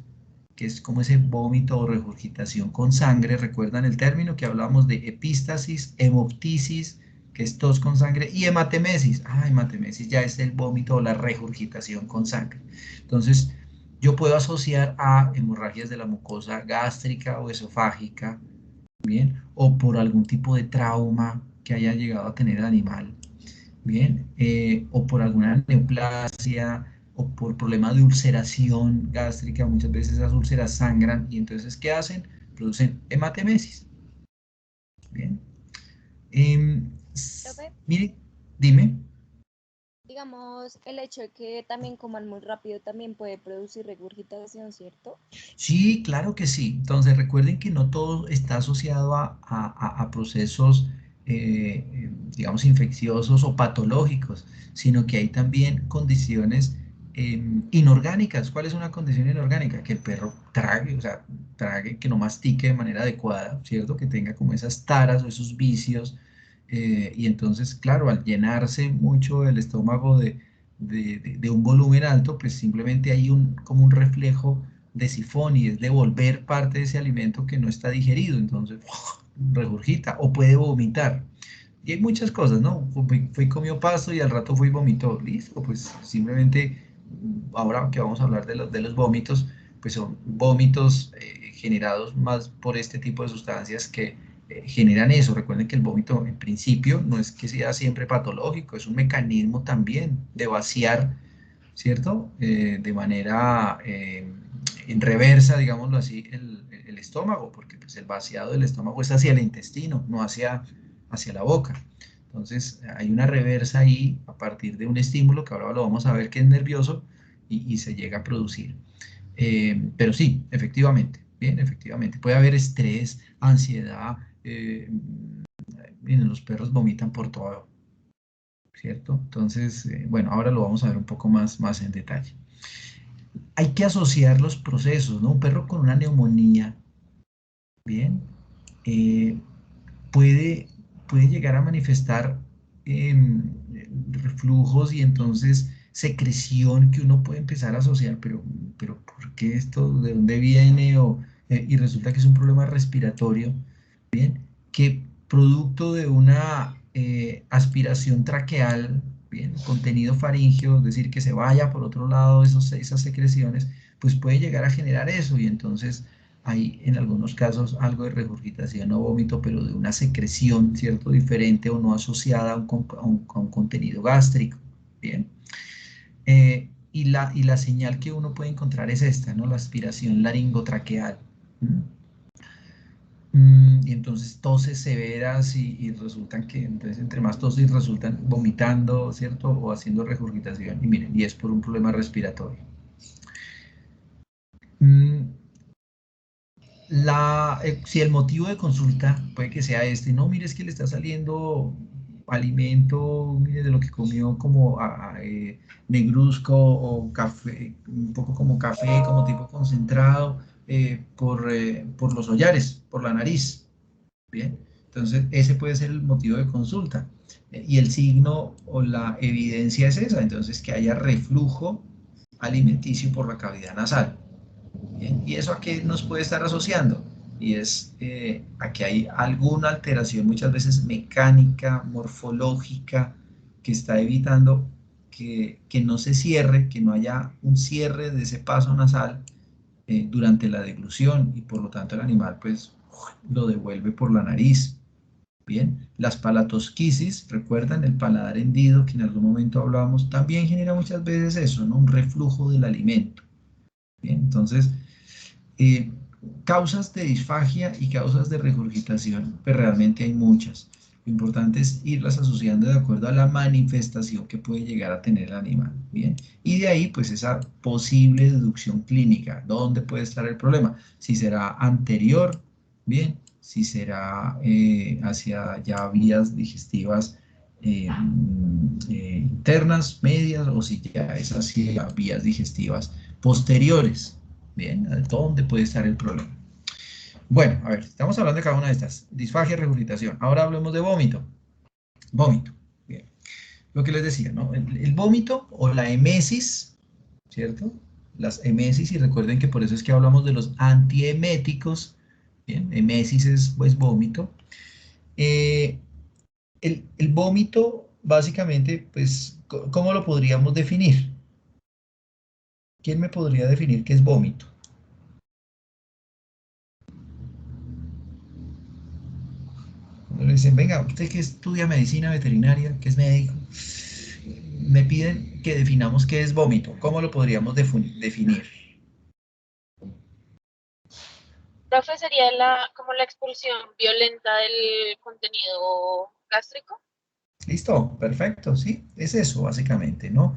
que es como ese vómito o regurgitación con sangre, ¿recuerdan el término que hablábamos de epístasis, hemoptisis, que es tos con sangre, y hematemesis? Ah, hematemesis ya es el vómito o la regurgitación con sangre. Entonces, yo puedo asociar a hemorragias de la mucosa gástrica o esofágica, ¿bien? O por algún tipo de trauma que haya llegado a tener el animal, ¿bien? O por alguna neoplasia, o por problemas de ulceración gástrica, muchas veces esas úlceras sangran y entonces, ¿qué hacen? Producen hematemesis, ¿bien? Profe, Mire, dime. digamos, el hecho de que también coman muy rápido también puede producir regurgitación, ¿cierto? Sí, claro que sí. Entonces recuerden que no todo está asociado a procesos, digamos, infecciosos o patológicos, sino que hay también condiciones inorgánicas. ¿Cuál es una condición inorgánica? Que el perro trague, o sea, trague, que no mastique de manera adecuada, ¿cierto? Que tenga como esas taras o esos vicios. Y entonces, claro, al llenarse mucho el estómago de un volumen alto, pues simplemente hay como un reflejo de sifón y es devolver parte de ese alimento que no está digerido, entonces regurgita o puede vomitar. Y hay muchas cosas, ¿no? Fui comió pasto y al rato fui y vomitó. Listo, pues simplemente ahora que vamos a hablar de los vómitos, pues son vómitos generados más por este tipo de sustancias que generan eso. Recuerden que el vómito en principio no es que sea siempre patológico, es un mecanismo también de vaciar, ¿cierto? De manera en reversa, digámoslo así, el estómago, porque pues, el vaciado del estómago es hacia el intestino, no hacia la boca. Entonces hay una reversa ahí a partir de un estímulo que ahora lo vamos a ver que es nervioso y se llega a producir. Pero sí, efectivamente, bien, efectivamente. Puede haber estrés, ansiedad. Miren, los perros vomitan por todo, ¿cierto? Entonces, bueno, ahora lo vamos a ver un poco más en detalle. Hay que asociar los procesos, ¿no? Un perro con una neumonía, bien, eh, puede, puede llegar a manifestar reflujos y entonces secreción que uno puede empezar a asociar, pero ¿por qué esto? ¿De dónde viene? Y resulta que es un problema respiratorio, ¿bien? Que producto de una aspiración traqueal bien, contenido faríngeo, es decir, que se vaya por otro lado esas secreciones, pues puede llegar a generar eso y entonces hay en algunos casos algo de regurgitación o vómito, pero de una secreción, ¿cierto? Diferente o no asociada a un contenido gástrico, bien. Y la señal que uno puede encontrar es esta, ¿no? La aspiración laringotraqueal. Y entonces toses severas y resultan que, entonces entre más toses resultan vomitando, ¿cierto? O haciendo regurgitación. Y miren, y es por un problema respiratorio. Mm, si el motivo de consulta puede que sea este, no, mire, es que le está saliendo alimento, mire, de lo que comió como negruzco o café, un poco como café, como tipo concentrado, por los hollares, por la nariz. Bien, entonces ese puede ser el motivo de consulta. Y el signo o la evidencia es esa, entonces que haya reflujo alimenticio por la cavidad nasal. Bien, ¿y eso a qué nos puede estar asociando? Y es a que hay alguna alteración muchas veces mecánica, morfológica, que está evitando que no se cierre, que no haya un cierre de ese paso nasal durante la deglución y por lo tanto el animal pues lo devuelve por la nariz. Bien, las palatosquisis, recuerdan el paladar hendido que en algún momento hablábamos, también genera muchas veces eso, ¿no? Un reflujo del alimento. Bien, entonces, eh, causas de disfagia y causas de regurgitación, pues realmente hay muchas. Lo importante es irlas asociando de acuerdo a la manifestación que puede llegar a tener el animal, ¿bien? Y de ahí, pues, esa posible deducción clínica, ¿dónde puede estar el problema? Si será anterior, ¿bien? Si será hacia ya vías digestivas internas, medias, o si ya es hacia vías digestivas posteriores, ¿bien? ¿Dónde puede estar el problema? Bueno, a ver, estamos hablando de cada una de estas. Disfagia, regurgitación. Ahora hablemos de vómito. Vómito. Bien. Lo que les decía, ¿no? El vómito o la emesis, ¿cierto? Las emesis, y recuerden que por eso es que hablamos de los antieméticos. Bien, emesis es pues vómito. Eh, el vómito, básicamente, pues, ¿cómo lo podríamos definir? ¿Quién me podría definir qué es vómito? Cuando le dicen, venga, usted que estudia medicina veterinaria, que es médico, me piden que definamos qué es vómito. ¿Cómo lo podríamos definir? Profe, sería como la expulsión violenta del contenido gástrico. ¿Listo? Perfecto, sí, es eso básicamente, ¿no?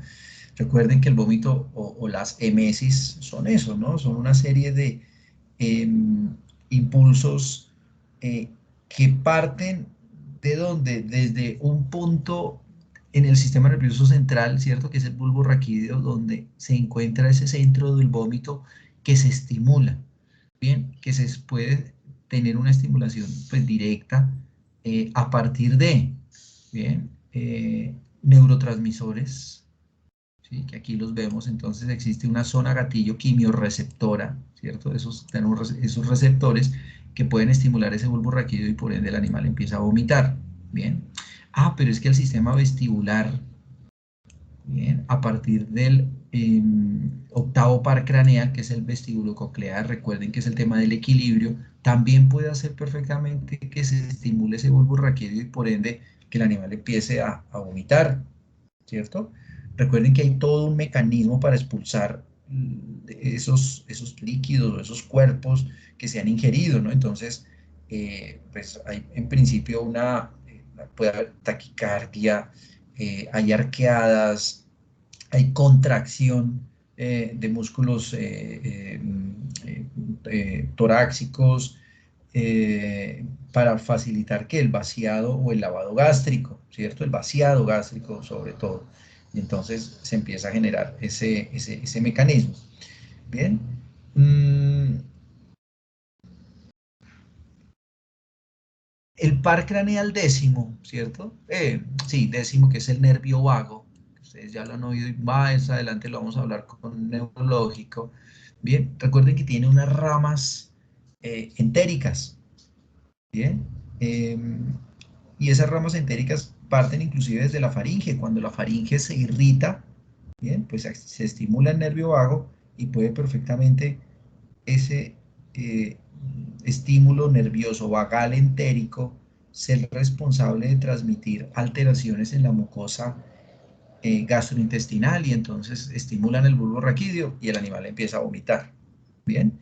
Recuerden que el vómito o las emesis son eso, ¿no? Son una serie de impulsos que parten de donde, desde un punto en el sistema nervioso central, ¿cierto? Que es el bulbo raquídeo, donde se encuentra ese centro del vómito que se estimula, ¿bien? Que se puede tener una estimulación pues, directa a partir de, ¿bien? Neurotransmisores, ¿sí? Que aquí los vemos, entonces existe una zona gatillo quimiorreceptora, ¿cierto? Esos receptores que pueden estimular ese bulbo raquídeo y por ende el animal empieza a vomitar, ¿bien? Ah, pero es que el sistema vestibular, ¿bien? A partir del octavo par craneal, que es el vestíbulo coclear, recuerden que es el tema del equilibrio, también puede hacer perfectamente que se estimule ese bulbo raquídeo y por ende que el animal empiece a vomitar, ¿cierto? Recuerden que hay todo un mecanismo para expulsar esos líquidos o esos cuerpos que se han ingerido, ¿no? Entonces, pues hay en principio puede haber taquicardia, hay arqueadas, hay contracción de músculos torácicos para facilitar que el vaciado o el lavado gástrico, ¿cierto? El vaciado gástrico sobre todo. Y entonces se empieza a generar ese mecanismo. Bien. El par craneal décimo, ¿cierto? Sí, décimo, que es el nervio vago. Ustedes ya lo han oído y más adelante lo vamos a hablar con neurológico. Bien, recuerden que tiene unas ramas entéricas. Bien. Y esas ramas entéricas parten inclusive desde la faringe. Cuando la faringe se irrita, bien, pues se estimula el nervio vago y puede perfectamente ese estímulo nervioso vagal entérico ser responsable de transmitir alteraciones en la mucosa gastrointestinal, y entonces estimulan el bulbo raquídeo y el animal empieza a vomitar. Bien.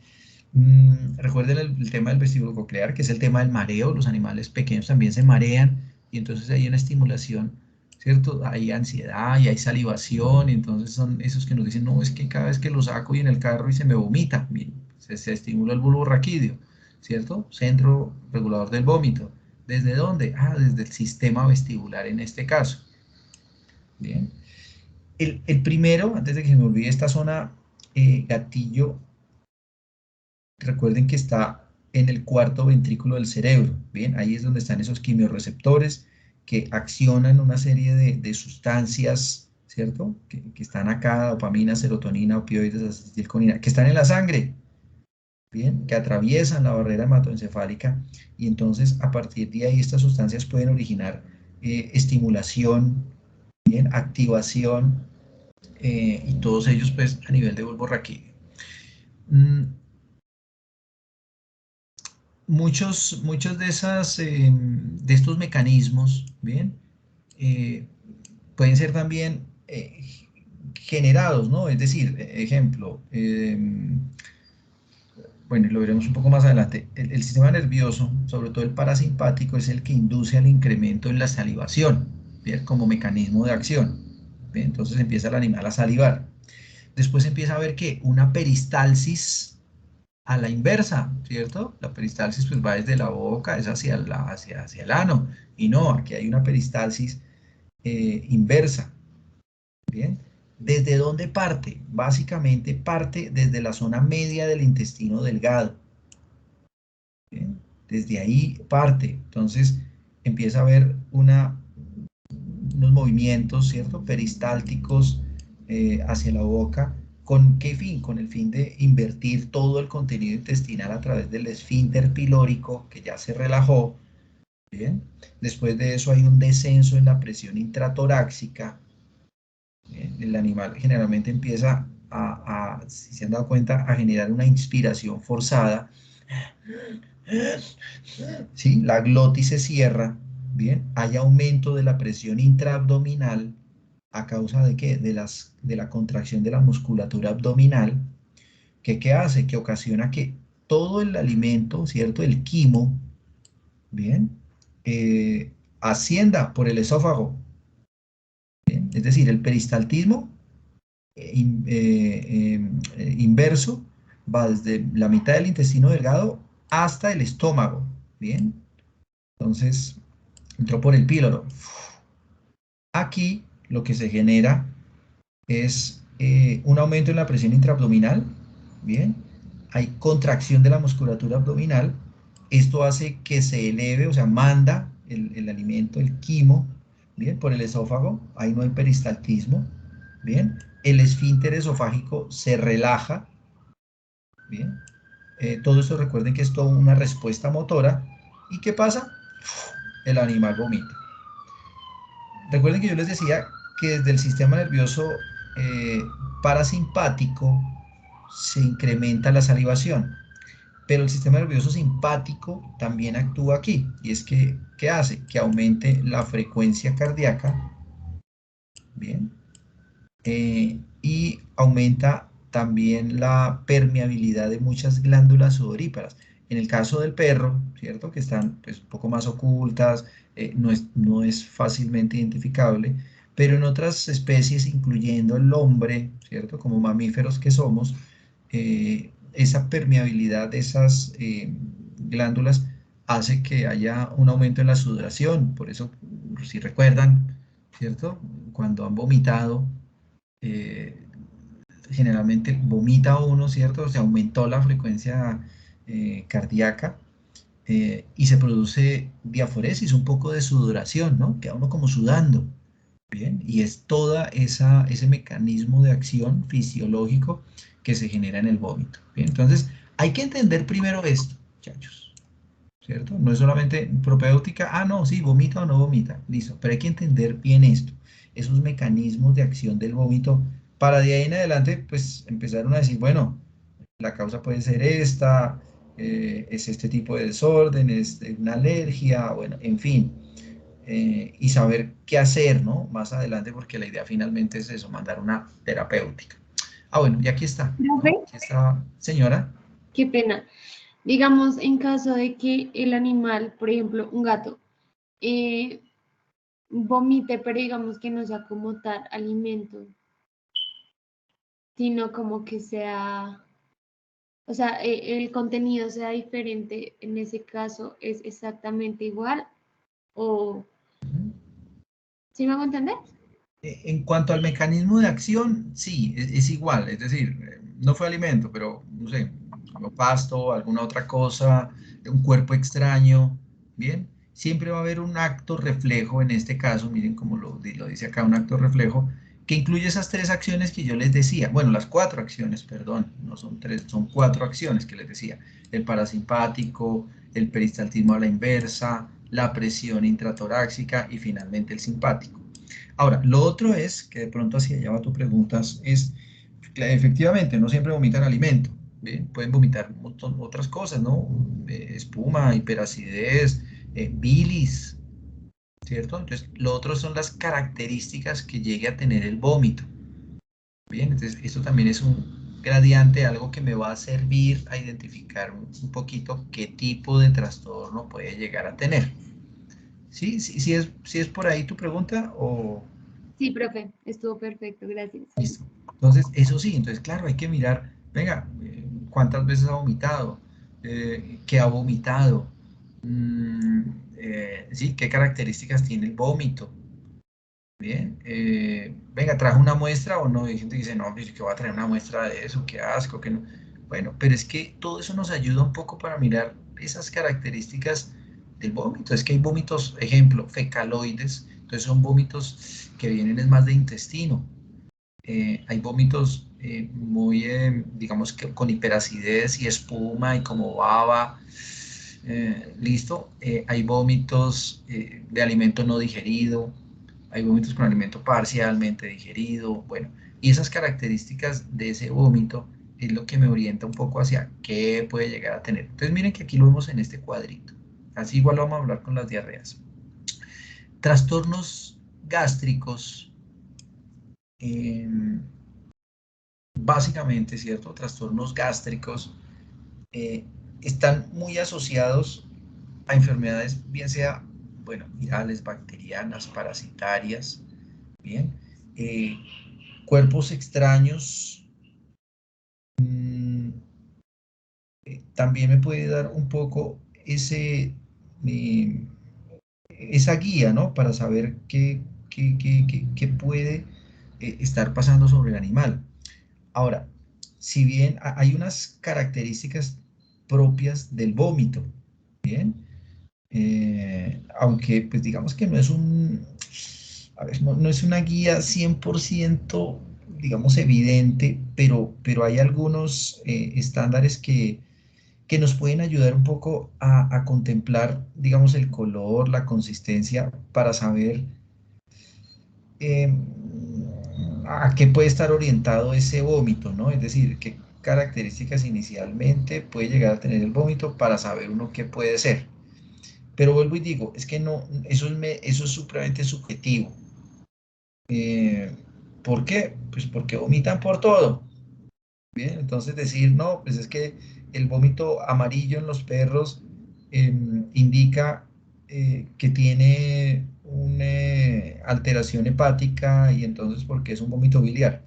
Recuerden el tema del vestíbulo coclear, que es el tema del mareo. Los animales pequeños también se marean y entonces hay una estimulación, ¿cierto? Hay ansiedad y hay salivación, y entonces son esos que nos dicen, no, es que cada vez que lo saco y en el carro y se me vomita. Bien, se estimula el bulbo raquídeo, ¿cierto? Centro regulador del vómito. ¿Desde dónde? Desde el sistema vestibular en este caso. Bien. El primero, antes de que se me olvide, esta zona gatillo, recuerden que está en el cuarto ventrículo del cerebro. Bien, ahí es donde están esos quimiorreceptores que accionan una serie de sustancias, ¿cierto? Que están acá, dopamina, serotonina, opioides, acetilcolina, que están en la sangre, bien, que atraviesan la barrera hematoencefálica, y entonces a partir de ahí estas sustancias pueden originar estimulación, bien, activación, y todos ellos pues a nivel de bulbo raquídeo. Muchos de estos mecanismos, bien, pueden ser también generados, ¿no? Es decir, ejemplo, bueno, y lo veremos un poco más adelante, el sistema nervioso, sobre todo el parasimpático, es el que induce al incremento en la salivación, ¿bien? Como mecanismo de acción. ¿Bien? Entonces empieza el animal a salivar. Después empieza a ver que una peristalsis a la inversa, ¿cierto? La peristalsis pues va desde la boca, es hacia el ano, y no, aquí hay una peristalsis inversa, ¿bien? ¿Desde dónde parte? Básicamente parte desde la zona media del intestino delgado, ¿bien? Desde ahí parte, entonces empieza a haber unos movimientos, ¿cierto? Peristálticos hacia la boca. ¿Con qué fin? Con el fin de invertir todo el contenido intestinal a través del esfínter pilórico, que ya se relajó. Bien. Después de eso hay un descenso en la presión intratorácica. Bien. El animal generalmente empieza si se han dado cuenta, a generar una inspiración forzada. ¿Sí? La glotis se cierra. Bien. Hay aumento de la presión intraabdominal. ¿A causa de qué? De la contracción de la musculatura abdominal. ¿Qué hace? Que ocasiona que todo el alimento, ¿cierto? El quimo, ¿bien? Ascienda por el esófago. ¿Bien? Es decir, el peristaltismo inverso va desde la mitad del intestino delgado hasta el estómago. ¿Bien? Entonces, entró por el píloro. Aquí lo que se genera es un aumento en la presión intraabdominal, ¿bien? Hay contracción de la musculatura abdominal, esto hace que se eleve, o sea, manda el alimento, el quimo, ¿bien? Por el esófago, ahí no hay peristaltismo, ¿bien? El esfínter esofágico se relaja, ¿bien? Todo esto recuerden que es toda una respuesta motora, ¿y qué pasa? El animal vomita. Recuerden que yo les decía que desde el sistema nervioso parasimpático se incrementa la salivación, pero el sistema nervioso simpático también actúa aquí, y es que, ¿qué hace? Que aumente la frecuencia cardíaca, ¿bien? Y aumenta también la permeabilidad de muchas glándulas sudoríparas. En el caso del perro, ¿cierto? Que están pues, un poco más ocultas, no es fácilmente identificable, pero en otras especies, incluyendo el hombre, ¿cierto? Como mamíferos que somos, esa permeabilidad de esas glándulas hace que haya un aumento en la sudoración. Por eso, si recuerdan, ¿cierto? Cuando han vomitado, eh, generalmente vomita uno, ¿cierto? Se aumentó la frecuencia cardíaca, y se produce diaforesis, un poco de sudoración, ¿no? Queda uno como sudando, ¿bien? Y es toda ese mecanismo de acción fisiológico que se genera en el vómito, ¿bien? Entonces, hay que entender primero esto, muchachos, ¿cierto? No es solamente propedéutica, no, sí, vomita o no vomita, listo, pero hay que entender bien esto, esos mecanismos de acción del vómito, para de ahí en adelante, pues empezaron a decir, bueno, la causa puede ser esta, es este tipo de desorden, es una alergia, bueno, en fin, y saber qué hacer, ¿no? Más adelante, porque la idea finalmente es eso, mandar una terapéutica. Bueno, y aquí está, Profe, ¿no? Aquí está, señora. qué pena. Digamos, en caso de que el animal, por ejemplo, un gato, eh, vomite, pero digamos que no sea como tal alimento, sino como que sea, o sea, el contenido sea diferente, en ese caso es exactamente igual o, ¿sí me hago entender? En cuanto al mecanismo de acción, sí, es igual, es decir, no fue alimento, pero no sé, como pasto, alguna otra cosa, un cuerpo extraño, ¿bien? Siempre va a haber un acto reflejo, en este caso, miren cómo lo dice acá, un acto reflejo, que incluye esas tres acciones que yo les decía, bueno, las cuatro acciones, perdón, no son tres, son cuatro acciones que les decía, el parasimpático, el peristaltismo a la inversa, la presión intratorácica y finalmente el simpático. Ahora, lo otro es, que de pronto hacia allá va tu pregunta, es, efectivamente, no siempre vomitan alimento, ¿bien? Pueden vomitar un montón de otras cosas, ¿no? Espuma, hiperacidez, bilis, ¿cierto? Entonces, lo otro son las características que llegue a tener el vómito, ¿bien? Entonces, esto también es un gradiente, algo que me va a servir a identificar un poquito qué tipo de trastorno puede llegar a tener. ¿Sí? ¿Sí es por ahí tu pregunta o...? Sí, profe, estuvo perfecto, gracias. Listo. Entonces, eso sí, entonces, claro, hay que mirar, venga, cuántas veces ha vomitado, qué ha vomitado, mm, sí, qué características tiene el vómito, bien, venga, trajo una muestra o no, hay gente que dice, no, pues, que voy a traer una muestra de eso, qué asco, que no. Bueno, pero es que todo eso nos ayuda un poco para mirar esas características del vómito. Es que hay vómitos, ejemplo, fecaloides, entonces son vómitos que vienen es más de intestino. Hay vómitos muy, digamos que con hiperacidez y espuma y como baba. Listo. Hay vómitos de alimento no digerido. Hay vómitos con alimento parcialmente digerido. Bueno, y esas características de ese vómito es lo que me orienta un poco hacia qué puede llegar a tener. Entonces miren que aquí lo vemos en este cuadrito. Así igual vamos a hablar con las diarreas. Trastornos gástricos. Eh, Básicamente, ¿cierto? Trastornos gástricos eh, están muy asociados a enfermedades, bien sea, bueno, virales, bacterianas, parasitarias, bien, eh, cuerpos extraños, mmm, también me puede dar un poco eh, esa guía, ¿no? Para saber qué puede estar pasando sobre el animal. Ahora, si bien hay unas características propias del vómito, ¿bien? Aunque pues digamos que no es a ver, no es una guía 100%, digamos, evidente, pero hay algunos estándares que nos pueden ayudar un poco a contemplar, digamos, el color, la consistencia, para saber eh, a qué puede estar orientado ese vómito, ¿no? Es decir, qué características inicialmente puede llegar a tener el vómito para saber uno qué puede ser. Pero vuelvo y digo, es que no, eso es supremamente subjetivo. Eh, ¿Por qué? Pues porque vomitan por todo. Bien, entonces decir, no, pues es que el vómito amarillo en los perros indica que tiene una alteración hepática y entonces porque es un vómito biliar.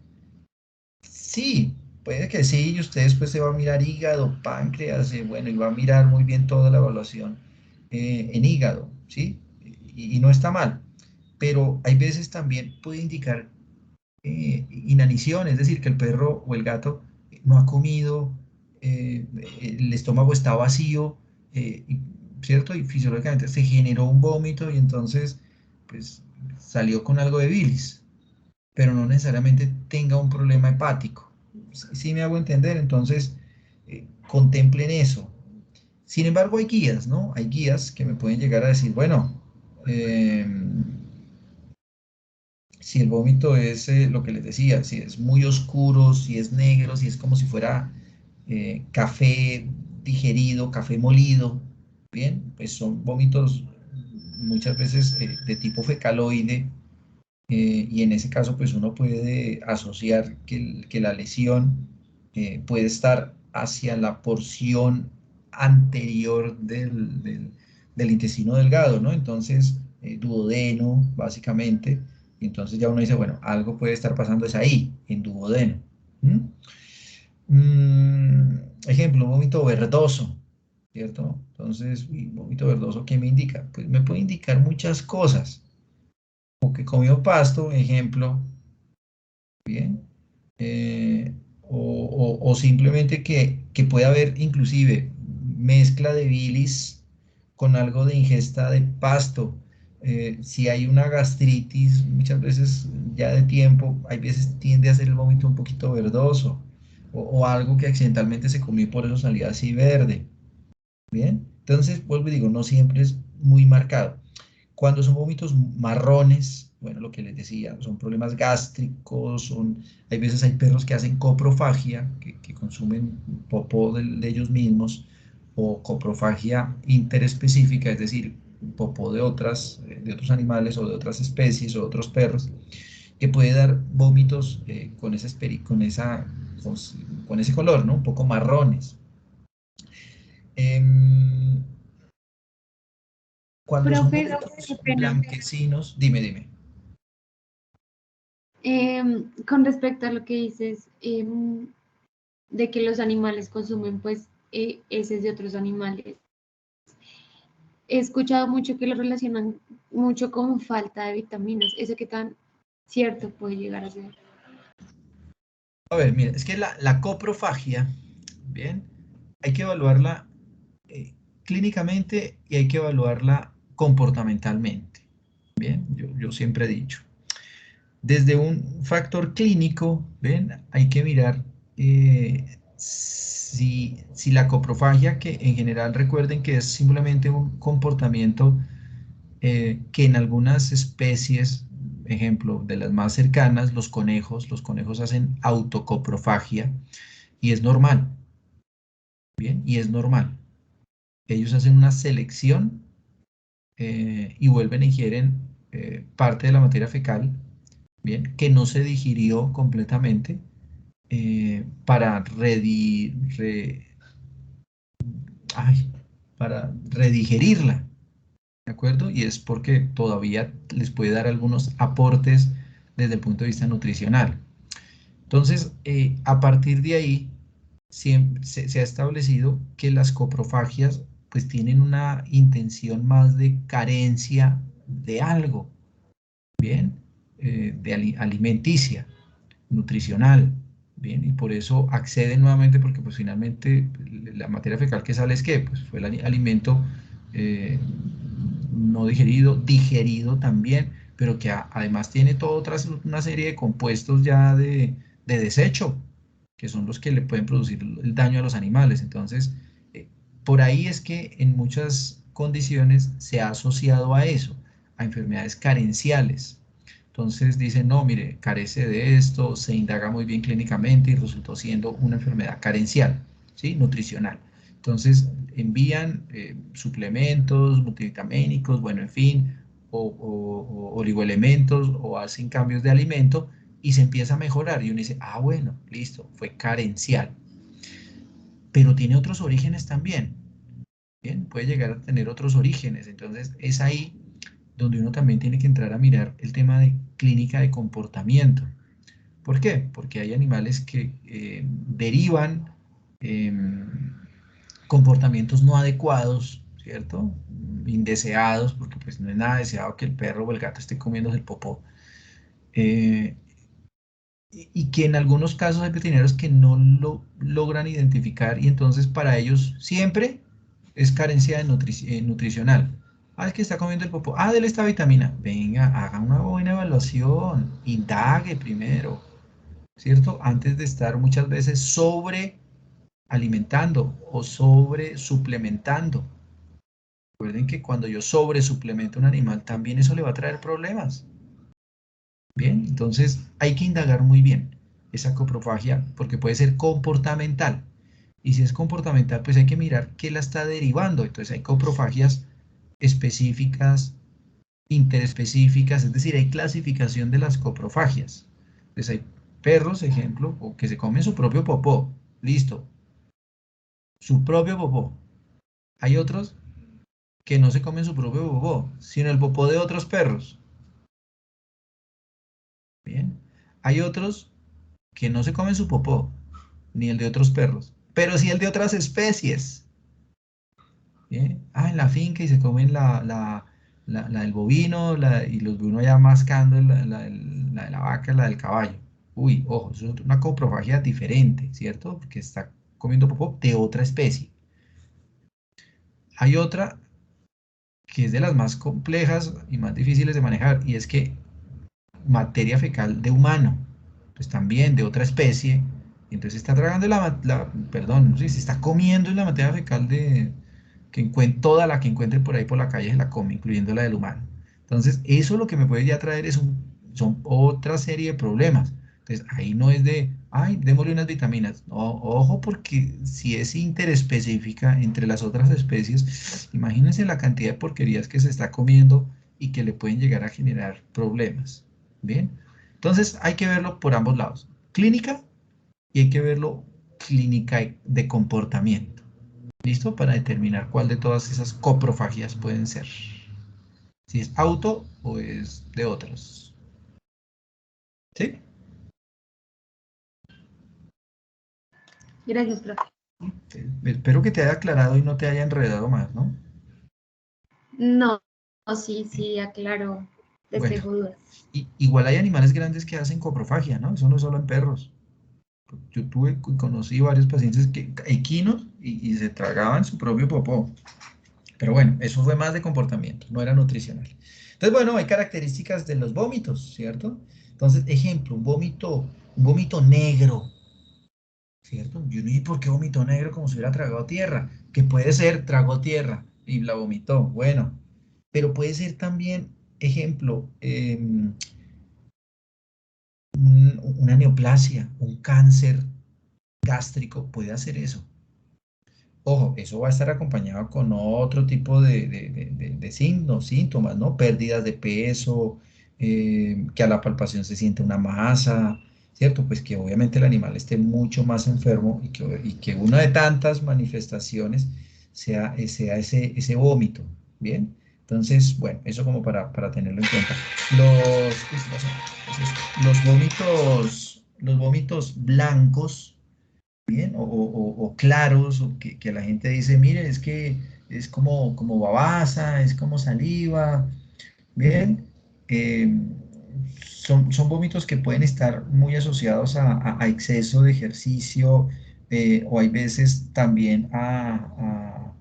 Sí, puede que sí, y usted después se va a mirar hígado, páncreas, bueno, y va a mirar muy bien toda la evaluación en hígado, ¿sí? Y no está mal, pero hay veces también puede indicar inanición, es decir, que el perro o el gato no ha comido, el estómago está vacío, ¿cierto? Y fisiológicamente se generó un vómito y entonces, pues, salió con algo de bilis, pero no necesariamente tenga un problema hepático. Sí me hago entender, entonces, contemplen eso. Sin embargo, hay guías, ¿no? Hay guías que me pueden llegar a decir, bueno, si el vómito es lo que les decía, si es muy oscuro, si es negro, si es como si fuera café digerido, café molido, bien, pues son vómitos muchas veces de tipo fecaloide, y en ese caso pues uno puede asociar que la lesión puede estar hacia la porción anterior del intestino delgado, ¿no? Entonces, duodeno, básicamente, y entonces ya uno dice, bueno, algo puede estar pasando es ahí, en duodeno. ¿Mm? Ejemplo, vómito verdoso, ¿cierto? Entonces, vómito verdoso, ¿qué me indica? Pues me puede indicar muchas cosas. O que comió pasto, ejemplo, ¿bien? O simplemente que puede haber inclusive mezcla de bilis con algo de ingesta de pasto. Si hay una gastritis, muchas veces ya de tiempo, hay veces tiende a hacer el vómito un poquito verdoso, o algo que accidentalmente se comió y por eso salía así verde. Bien, entonces vuelvo y digo, no siempre es muy marcado. Cuando son vómitos marrones, bueno, lo que les decía, son problemas gástricos, hay veces hay perros que hacen coprofagia, que consumen popó de ellos mismos, o coprofagia interespecífica, es decir, popó de otros animales o de otras especies o de otros perros, que puede dar vómitos con ese color, ¿no? Un poco marrones. Em, Cuando son Profe, qué vómitos pena. blanquecinos, dime. Con respecto a lo que dices, de que los animales consumen pues heces de otros animales, he escuchado mucho que lo relacionan mucho con falta de vitaminas. ¿Eso qué tan cierto puede llegar a ser? A ver, mira, es que la coprofagia, bien, hay que evaluarla clínicamente y hay que evaluarla comportamentalmente. Bien, yo siempre he dicho. Desde un factor clínico, ven, hay que mirar si la coprofagia, que en general recuerden que es simplemente un comportamiento que en algunas especies, ejemplo, de las más cercanas, los conejos hacen autocoprofagia y es normal, ¿bien? Y es normal. Ellos hacen una selección y vuelven e ingieren parte de la materia fecal, ¿bien? Que no se digirió completamente para, para redigerirla, ¿de acuerdo? Y es porque todavía les puede dar algunos aportes desde el punto de vista nutricional. Entonces, a partir de ahí, se ha establecido que las coprofagias pues tienen una intención más de carencia de algo, ¿bien? Alimenticia, nutricional, ¿bien? Y por eso acceden nuevamente porque pues finalmente la materia fecal que sale es ¿qué? Pues fue el alimento eh, no digerido también, pero que además tiene toda una serie de compuestos ya de desecho, que son los que le pueden producir el daño a los animales. Entonces, por ahí es que en muchas condiciones se ha asociado a eso, a enfermedades carenciales. Entonces dicen, no, mire, carece de esto, se indaga muy bien clínicamente y resultó siendo una enfermedad carencial, ¿sí? Nutricional. Entonces envían suplementos multivitamínicos, bueno, en fin, o oligoelementos, o hacen cambios de alimento y se empieza a mejorar. Y uno dice, ah, bueno, listo, fue carencial. Pero tiene otros orígenes también, ¿bien? Puede llegar a tener otros orígenes. Entonces es ahí donde uno también tiene que entrar a mirar el tema de clínica de comportamiento. ¿Por qué? Porque hay animales que derivan eh, comportamientos no adecuados, ¿cierto? Indeseados, porque pues no es nada deseado que el perro o el gato esté comiéndose el popó. Eh, y que en algunos casos hay veterinarios que no lo logran identificar y entonces para ellos siempre es carencia de nutricional. Ah, es que está comiendo el popó. Ah, dele esta vitamina. Venga, haga una buena evaluación. Indague primero, ¿cierto? Antes de estar muchas veces sobre alimentando o sobre suplementando. Recuerden que cuando yo sobre suplemento a un animal, también eso le va a traer problemas. Bien, entonces hay que indagar muy bien esa coprofagia porque puede ser comportamental. Y si es comportamental, pues hay que mirar qué la está derivando. Entonces hay coprofagias específicas, interespecíficas, es decir, hay clasificación de las coprofagias. Entonces hay perros, ejemplo, o que se comen su propio popó. Listo. Su propio popó. Hay otros que no se comen su propio popó, sino el popó de otros perros. Bien. Hay otros que no se comen su popó, ni el de otros perros, pero sí el de otras especies. Bien. Ah, en la finca y se comen la del bovino y los ve uno ya mascando la de la vaca, la del caballo. Uy, ojo, eso es una coprofagia diferente, ¿cierto? Porque está comiendo popó de otra especie. Hay otra que es de las más complejas y más difíciles de manejar, y es que materia fecal de humano, pues también de otra especie, y entonces está tragando perdón, sí, se está comiendo la materia fecal toda la que encuentre por ahí por la calle se la come, incluyendo la del humano. Entonces, eso lo que me puede ya traer son otra serie de problemas. Entonces, ahí no es de, ay, démosle unas vitaminas. No, ojo, porque si es interespecífica entre las otras especies, imagínense la cantidad de porquerías que se está comiendo y que le pueden llegar a generar problemas. Bien, entonces hay que verlo por ambos lados. Clínica y hay que verlo clínica de comportamiento. ¿Listo? Para determinar cuál de todas esas coprofagias pueden ser. Si es auto o es de otros. ¿Sí? Gracias, profe. Espero que te haya aclarado y no te haya enredado más, ¿no? No, sí, sí, aclaro. Bueno, Despejo dudas. igual hay animales grandes que hacen coprofagia, ¿no? Eso no es solo en perros. Yo conocí varios pacientes equinos y se tragaban su propio popó. Pero bueno, eso fue más de comportamiento, no era nutricional. Entonces, bueno, hay características de los vómitos, ¿cierto? Entonces, ejemplo, un vómito negro, ¿cierto? Yo no sé por qué vómito negro como si hubiera tragado tierra, que puede ser, tragó tierra y la vomitó, bueno, pero puede ser también, ejemplo, una neoplasia, un cáncer gástrico puede hacer eso. Ojo, eso va a estar acompañado con otro tipo de signos, síntomas, ¿no? Pérdidas de peso, que a la palpación se siente una masa, ¿cierto? Pues que obviamente el animal esté mucho más enfermo y que una de tantas manifestaciones sea ese vómito, ¿bien? Entonces, bueno, eso como para tenerlo en cuenta. ¿Qué pasa? Los vómitos blancos, bien, o claros, o que la gente dice, mire, es que es como babasa, es como saliva, bien, eh, son vómitos que pueden estar muy asociados a exceso de ejercicio, o hay veces también a-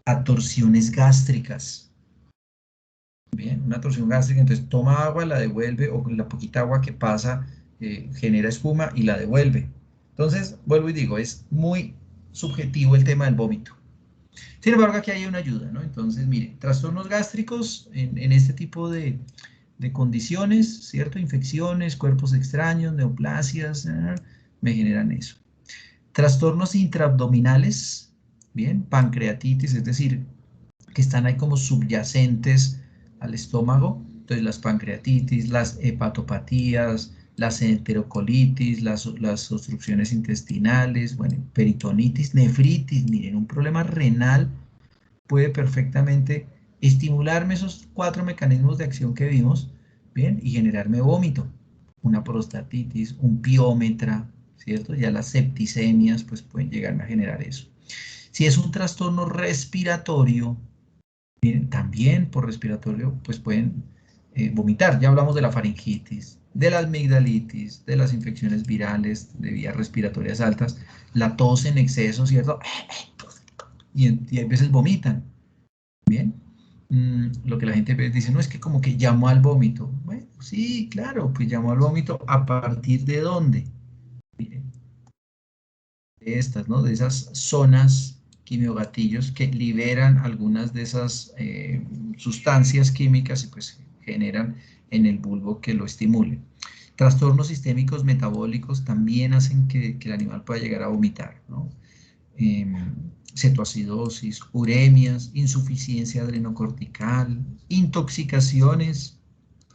a torsiones gástricas. Bien, una torsión gástrica, entonces toma agua, la devuelve, o la poquita agua que pasa genera espuma y la devuelve. Entonces, vuelvo y digo, es muy subjetivo el tema del vómito. Sin embargo, aquí hay una ayuda, ¿no? Entonces, mire, trastornos gástricos en este tipo de condiciones, ¿cierto? Infecciones, cuerpos extraños, neoplasias, me generan eso. Trastornos intraabdominales, bien, pancreatitis, es decir, que están ahí como subyacentes al estómago. Entonces las pancreatitis, las hepatopatías, las enterocolitis, las obstrucciones intestinales, bueno, peritonitis, nefritis. Miren, un problema renal puede perfectamente estimularme esos 4 mecanismos de acción que vimos, ¿bien? Y generarme vómito, una prostatitis, un piómetra, ¿cierto? Ya las septicemias pues pueden llegarme a generar eso. Si es un trastorno respiratorio, miren, también por respiratorio, pues pueden vomitar. Ya hablamos de la faringitis, de la amigdalitis, de las infecciones virales de vías respiratorias altas, la tos en exceso, ¿cierto? Y a veces vomitan, ¿bien? Lo que la gente dice, no, es que como que llamó al vómito. Bueno, sí, claro, pues llamó al vómito ¿a partir de dónde? Miren, estas, ¿no? De esas zonas quimiogatillos que liberan algunas de esas sustancias químicas y pues generan en el bulbo que lo estimule. Trastornos sistémicos metabólicos también hacen que el animal pueda llegar a vomitar, ¿no? Cetoacidosis, uremias, insuficiencia adrenocortical, intoxicaciones,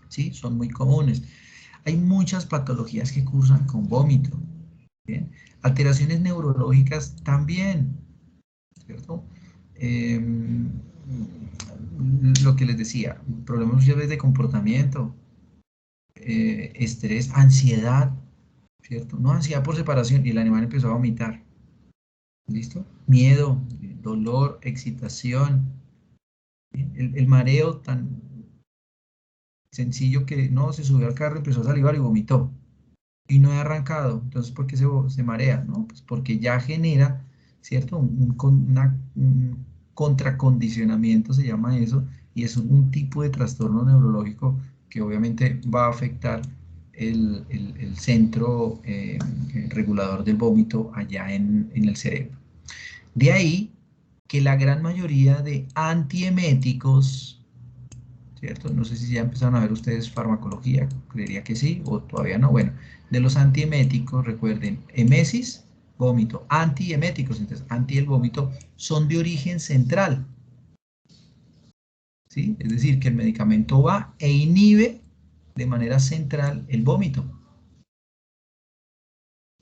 ¿sí? Son muy comunes. Hay muchas patologías que cursan con vómito, ¿bien? Alteraciones neurológicas también, ¿cierto? Lo que les decía, problemas muchas veces de comportamiento, estrés, ansiedad, ¿cierto? No, ansiedad por separación y el animal empezó a vomitar. ¿Listo? Miedo, dolor, excitación, el mareo tan sencillo que no, se subió al carro, empezó a salivar y vomitó y no he arrancado. Entonces, ¿por qué se marea? ¿No? Pues porque ya genera, ¿cierto? Un contracondicionamiento se llama eso, y es un tipo de trastorno neurológico que obviamente va a afectar el centro regulador del vómito allá en el cerebro. De ahí que la gran mayoría de antieméticos, ¿cierto? No sé si ya empezaron a ver ustedes farmacología, creería que sí, o todavía no. Bueno, de los antieméticos, recuerden, emesis, vómito, antieméticos, entonces anti el vómito, son de origen central, ¿sí? Es decir, que el medicamento va e inhibe de manera central el vómito.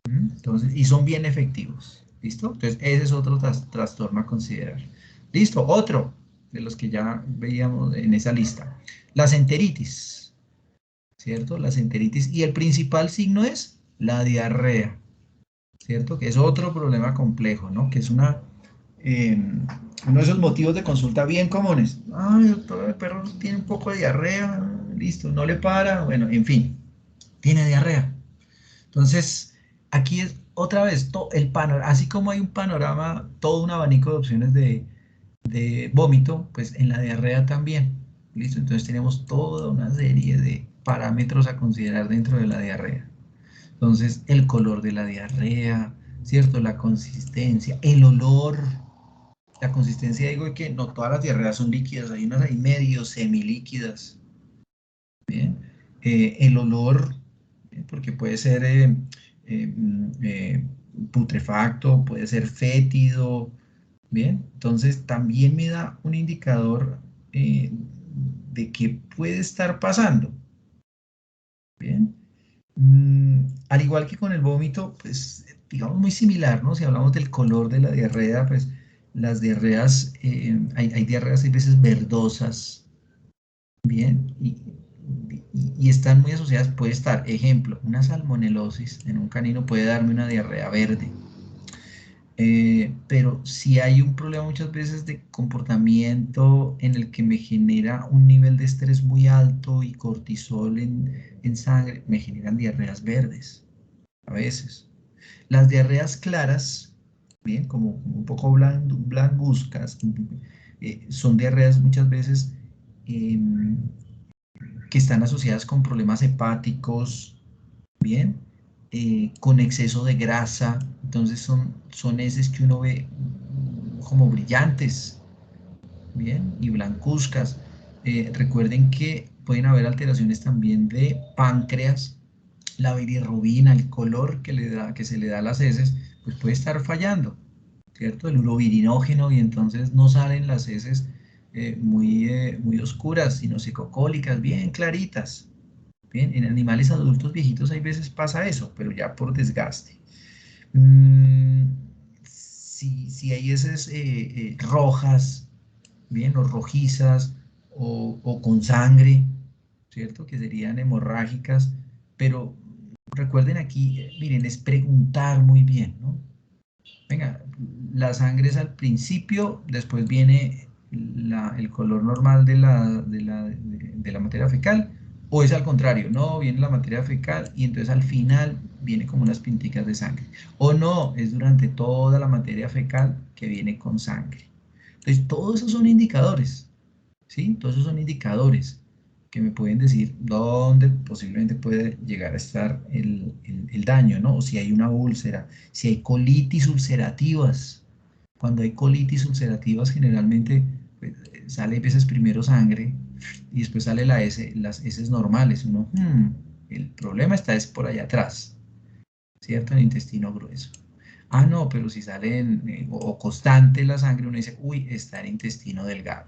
Entonces, y son bien efectivos, ¿listo? Entonces, ese es otro trastorno a considerar. Listo, otro de los que ya veíamos en esa lista. Las enteritis, ¿cierto? Las enteritis, y el principal signo es la diarrea, ¿cierto? Que es otro problema complejo, ¿no? Que es uno de esos motivos de consulta bien comunes. Ay, doctor, el perro tiene un poco de diarrea, listo, no le para, bueno, en fin, tiene diarrea. Entonces, aquí es otra vez el panorama, así como hay un panorama, todo un abanico de opciones de vómito, pues en la diarrea también. ¿Listo? Entonces tenemos toda una serie de parámetros a considerar dentro de la diarrea. Entonces, el color de la diarrea, ¿cierto? La consistencia, el olor. La consistencia, digo que no todas las diarreas son líquidas, hay unas ahí medio semilíquidas. Bien. El olor, porque puede ser putrefacto, puede ser fétido, bien, entonces también me da un indicador de qué puede estar pasando, bien. Al igual que con el vómito, pues digamos muy similar, ¿no? Si hablamos del color de la diarrea, pues las diarreas, hay diarreas a veces verdosas, bien, y están muy asociadas, puede estar, ejemplo, una salmonelosis en un canino puede darme una diarrea verde. Pero si hay un problema muchas veces de comportamiento en el que me genera un nivel de estrés muy alto y cortisol en sangre, me generan diarreas verdes, a veces. Las diarreas claras, bien, como un poco blancuzcas, son diarreas muchas veces que están asociadas con problemas hepáticos, bien, con exceso de grasa, entonces son heces que uno ve como brillantes, bien, y blancuzcas. Recuerden que pueden haber alteraciones también de páncreas, la bilirrubina, el color que se le da a las heces, pues puede estar fallando, ¿cierto? El urobirinógeno, y entonces no salen las heces muy oscuras, sino secocólicas, bien claritas. Bien, en animales adultos viejitos hay veces pasa eso, pero ya por desgaste. Si hay heces rojas, bien, o rojizas, o con sangre, ¿cierto? Que serían hemorrágicas, pero recuerden aquí, miren, es preguntar muy bien, ¿no? Venga, la sangre es al principio, después viene el color normal de la materia fecal, o es al contrario, no, viene la materia fecal y entonces al final viene como unas pinticas de sangre. O no, es durante toda la materia fecal que viene con sangre. Entonces, todos esos son indicadores, ¿sí? Todos esos son indicadores. que me pueden decir dónde posiblemente puede llegar a estar el daño, ¿no? O si hay una úlcera, si hay colitis ulcerativas. Cuando hay colitis ulcerativas, generalmente pues, sale a veces primero sangre y después sale las heces normales. Uno, el problema está es por allá atrás, ¿cierto? En el intestino grueso. Ah, no, pero si sale o constante la sangre, uno dice, uy, está en intestino delgado.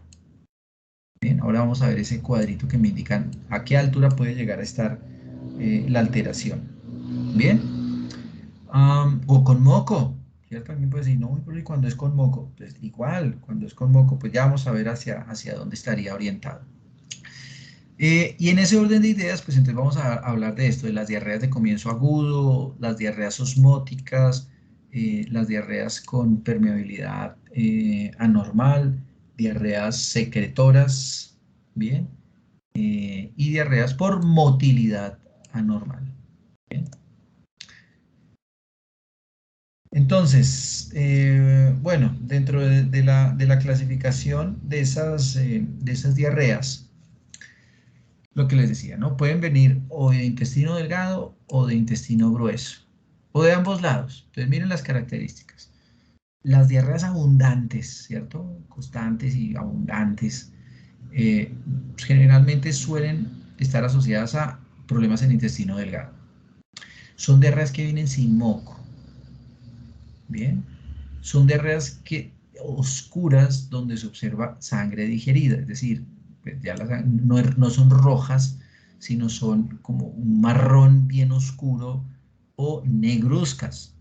Bien, ahora vamos a ver ese cuadrito que me indican a qué altura puede llegar a estar la alteración. Bien, o con moco, ¿cierto? Alguien puede decir, no, pero ¿y cuando es con moco? Pues igual, cuando es con moco, pues ya vamos a ver hacia dónde estaría orientado. Y en ese orden de ideas, pues entonces vamos a hablar de esto, de las diarreas de comienzo agudo, las diarreas osmóticas, las diarreas con permeabilidad anormal, diarreas secretoras, ¿bien? Y diarreas por motilidad anormal. ¿Bien? Entonces, bueno, dentro de la clasificación de esas diarreas, lo que les decía, ¿no? Pueden venir o de intestino delgado o de intestino grueso, o de ambos lados. Entonces, miren las características. Las diarreas abundantes, ¿cierto? Constantes y abundantes, generalmente suelen estar asociadas a problemas en intestino delgado. Son diarreas que vienen sin moco, ¿bien? Son diarreas oscuras donde se observa sangre digerida, es decir, pues ya no son rojas, sino son como un marrón bien oscuro o negruzcas,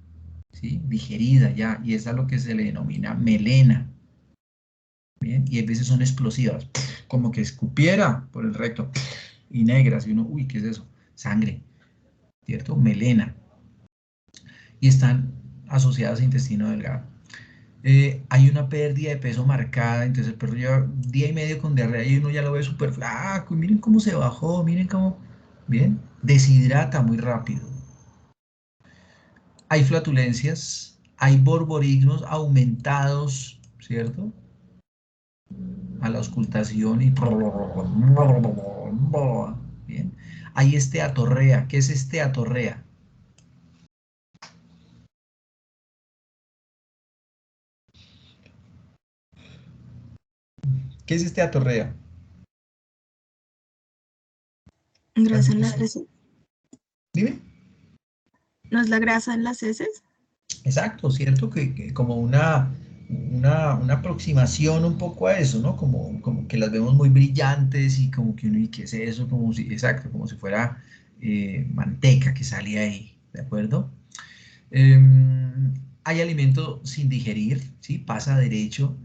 ¿sí? Digerida ya, y esa es lo que se le denomina melena. Bien, y a veces son explosivas, como que escupiera por el recto, y negras, y uno, uy, ¿qué es eso? Sangre, ¿cierto? Melena. Y están asociadas a intestino delgado. Hay una pérdida de peso marcada, entonces el perro lleva día y medio con diarrea y uno ya lo ve súper flaco, y miren cómo se bajó, miren cómo, bien, deshidrata muy rápido. Hay flatulencias, hay borborignos aumentados, ¿cierto? A la auscultación y... Bien. Hay esteatorrea. ¿Qué es esteatorrea? ¿Qué es esteatorrea? Grasa en las heces. Dime. ¿No es la grasa en las heces? Exacto, ¿cierto? Que como una aproximación un poco a eso, ¿no? Como que las vemos muy brillantes y como que uno, ¿y qué es eso? Como si, exacto, como si fuera manteca que sale ahí, ¿de acuerdo? Hay alimento sin digerir, ¿sí? Pasa derecho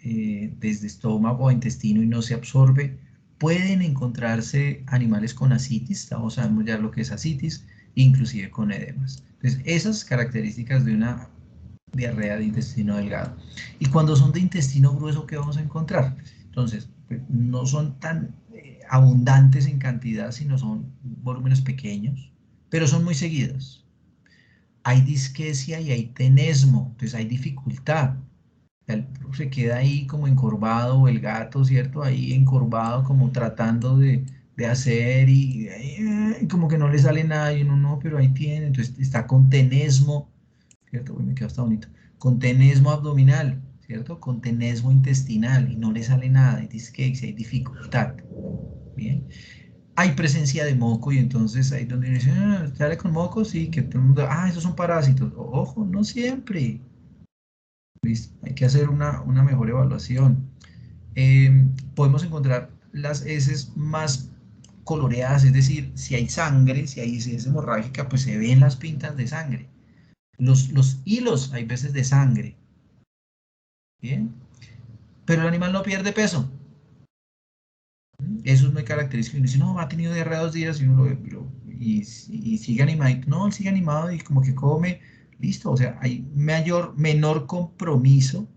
desde estómago a intestino y no se absorbe. Pueden encontrarse animales con ascitis, todos sabemos ya lo que es ascitis, inclusive con edemas. Entonces, esas características de una diarrea de intestino delgado. Y cuando son de intestino grueso, ¿qué vamos a encontrar? Entonces, pues, no son tan abundantes en cantidad, sino son volúmenes pequeños, pero son muy seguidos. Hay disquesia y hay tenesmo, entonces hay dificultad. El perro se queda ahí como encorvado, o el gato, ¿cierto? Ahí encorvado, como tratando de hacer y como que no le sale nada y uno no, pero ahí tiene, entonces está con tenesmo, ¿cierto? Uy, me quedó hasta bonito. Con tenesmo abdominal, ¿cierto? Con tenesmo intestinal y no le sale nada, hay disquesia, hay dificultad, ¿bien? Hay presencia de moco y entonces ahí donde dice, ¿sale con moco? Sí, que todo el mundo, esos son parásitos. Ojo, no siempre. ¿Listo? Hay que hacer una mejor evaluación. Podemos encontrar las heces más coloreadas, es decir, si hay sangre, si hay heces hemorrágica, pues se ven las pintas de sangre. Los hilos hay veces de sangre. ¿Bien? Pero el animal no pierde peso. Eso es muy característico. Y uno dice, no, ha tenido diarrea 2 días y uno y sigue animado. No, él sigue animado y como que come, listo. O sea, hay menor compromiso,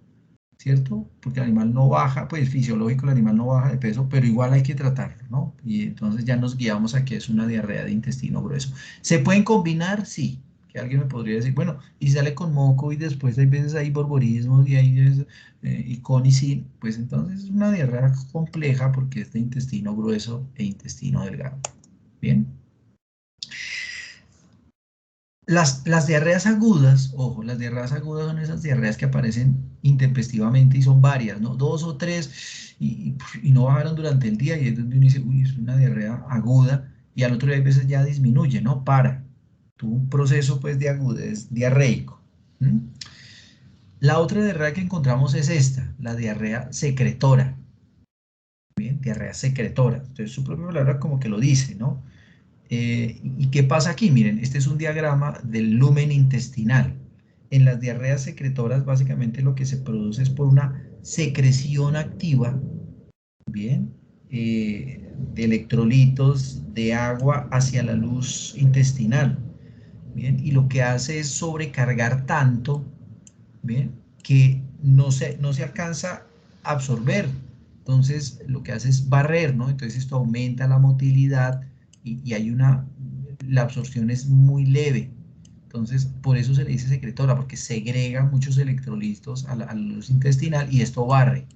¿cierto? Porque el animal no baja, pues fisiológico, el animal no baja de peso, pero igual hay que tratarlo, ¿no? Y entonces ya nos guiamos a que es una diarrea de intestino grueso. ¿Se pueden combinar? Sí, que alguien me podría decir, bueno, y sale con moco y después hay veces hay borborismos y hay y con y sin, pues entonces es una diarrea compleja porque es de intestino grueso e intestino delgado. Bien. Las diarreas agudas, ojo, las diarreas agudas son esas diarreas que aparecen intempestivamente y son varias, ¿no? 2 o 3 y no bajaron durante el día y es donde uno dice, uy, es una diarrea aguda y al otro día a veces ya disminuye, ¿no? Tuvo un proceso pues de agudez diarreico. ¿Mm? La otra diarrea que encontramos es esta, la diarrea secretora. Bien, diarrea secretora. Entonces su propia palabra como que lo dice, ¿no? ¿Y qué pasa aquí? Miren, este es un diagrama del lumen intestinal. En las diarreas secretoras, básicamente lo que se produce es por una secreción activa, ¿bien? De electrolitos de agua hacia la luz intestinal, ¿bien? Y lo que hace es sobrecargar tanto, ¿bien? Que no se alcanza a absorber. Entonces, lo que hace es barrer, ¿no? Entonces, esto aumenta la motilidad y la absorción es muy leve. Entonces, por eso se le dice secretora, porque segrega muchos electrolitos a la luz intestinal y esto barre.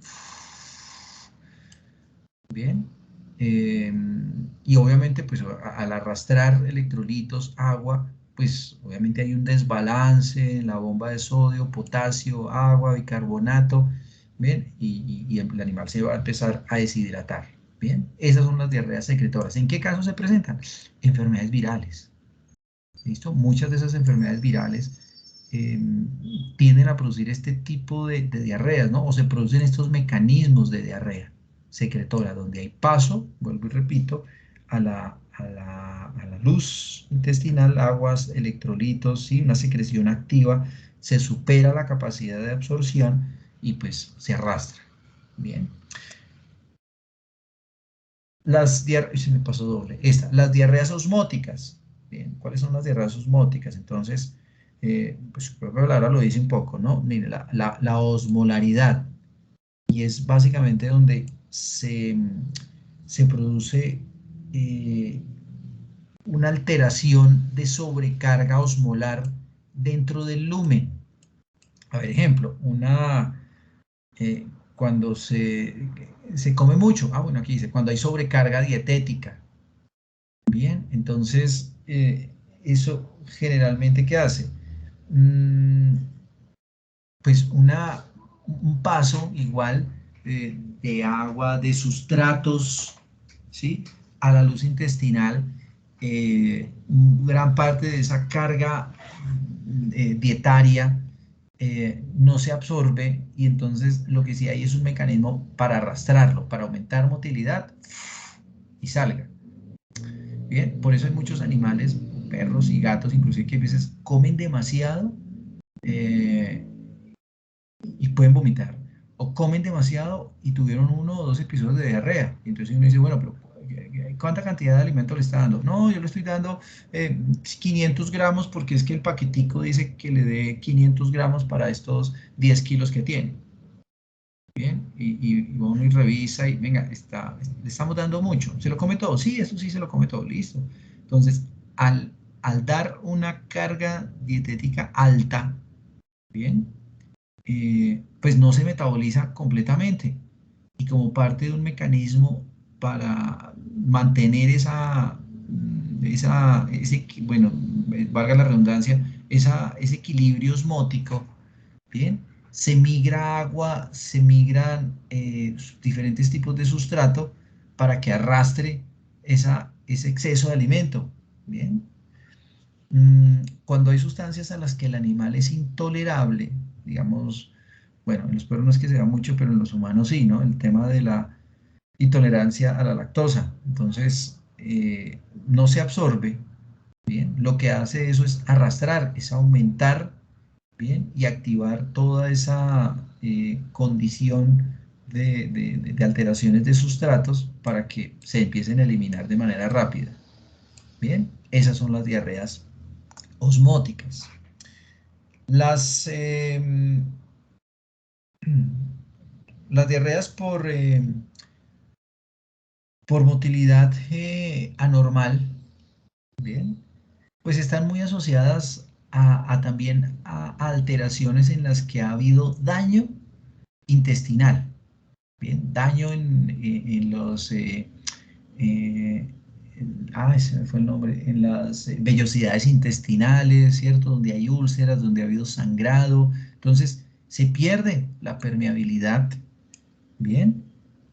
Bien. Y obviamente, pues al arrastrar electrolitos, agua, pues obviamente hay un desbalance en la bomba de sodio, potasio, agua, bicarbonato, ¿bien? Y el animal se va a empezar a deshidratar, ¿bien? Esas son las diarreas secretoras. ¿En qué casos se presentan? Enfermedades virales, ¿listo? Muchas de esas enfermedades virales tienden a producir este tipo de diarreas, ¿no? O se producen estos mecanismos de diarrea secretora, donde hay paso, vuelvo y repito, a la luz intestinal, aguas, electrolitos, ¿sí? Una secreción activa, se supera la capacidad de absorción y pues se arrastra. Bien. Se me pasó doble. Las diarreas osmóticas. Bien, ¿cuáles son las diarreas osmóticas? Entonces, pues creo que ahora lo dice un poco, ¿no? Mire, la osmolaridad. Y es básicamente donde se produce una alteración de sobrecarga osmolar dentro del lumen. A ver, ejemplo, cuando se come mucho, bueno, aquí dice, cuando hay sobrecarga dietética, bien, entonces, eso generalmente, ¿qué hace? Pues un paso igual de agua, de sustratos, ¿sí? A la luz intestinal, gran parte de esa carga dietaria no se absorbe y entonces lo que sí hay es un mecanismo para arrastrarlo, para aumentar motilidad y salga. Bien, por eso hay muchos animales, perros y gatos, inclusive que a veces comen demasiado y pueden vomitar. O comen demasiado y tuvieron 1 o 2 episodios de diarrea. Y entonces uno dice, bueno, pero ¿cuánta cantidad de alimento le está dando? No, yo le estoy dando 500 gramos porque es que el paquetico dice que le dé 500 gramos para estos 10 kilos que tiene. Bien, y uno y revisa y venga, le estamos dando mucho. ¿Se lo come todo? Sí, eso sí se lo come todo, listo. Entonces, al dar una carga dietética alta, bien, pues no se metaboliza completamente. Y como parte de un mecanismo para mantener bueno, valga la redundancia, ese equilibrio osmótico, ¿bien? Se migra agua, se migran diferentes tipos de sustrato para que arrastre ese exceso de alimento, ¿bien? Cuando hay sustancias a las que el animal es intolerable, digamos, bueno, en los perros no es que se da mucho, pero en los humanos sí, ¿no? El tema de la intolerancia a la lactosa. Entonces, no se absorbe, ¿bien? Lo que hace eso es arrastrar, es aumentar, ¿bien? Y activar toda esa condición de alteraciones de sustratos para que se empiecen a eliminar de manera rápida, ¿bien? Esas son las diarreas osmóticas. Las diarreas por motilidad anormal, ¿bien? Pues están muy asociadas también a alteraciones en las que ha habido daño intestinal, bien, daño en los, se me fue el nombre, en las vellosidades intestinales, ¿cierto? Donde hay úlceras, donde ha habido sangrado, entonces se pierde la permeabilidad, bien,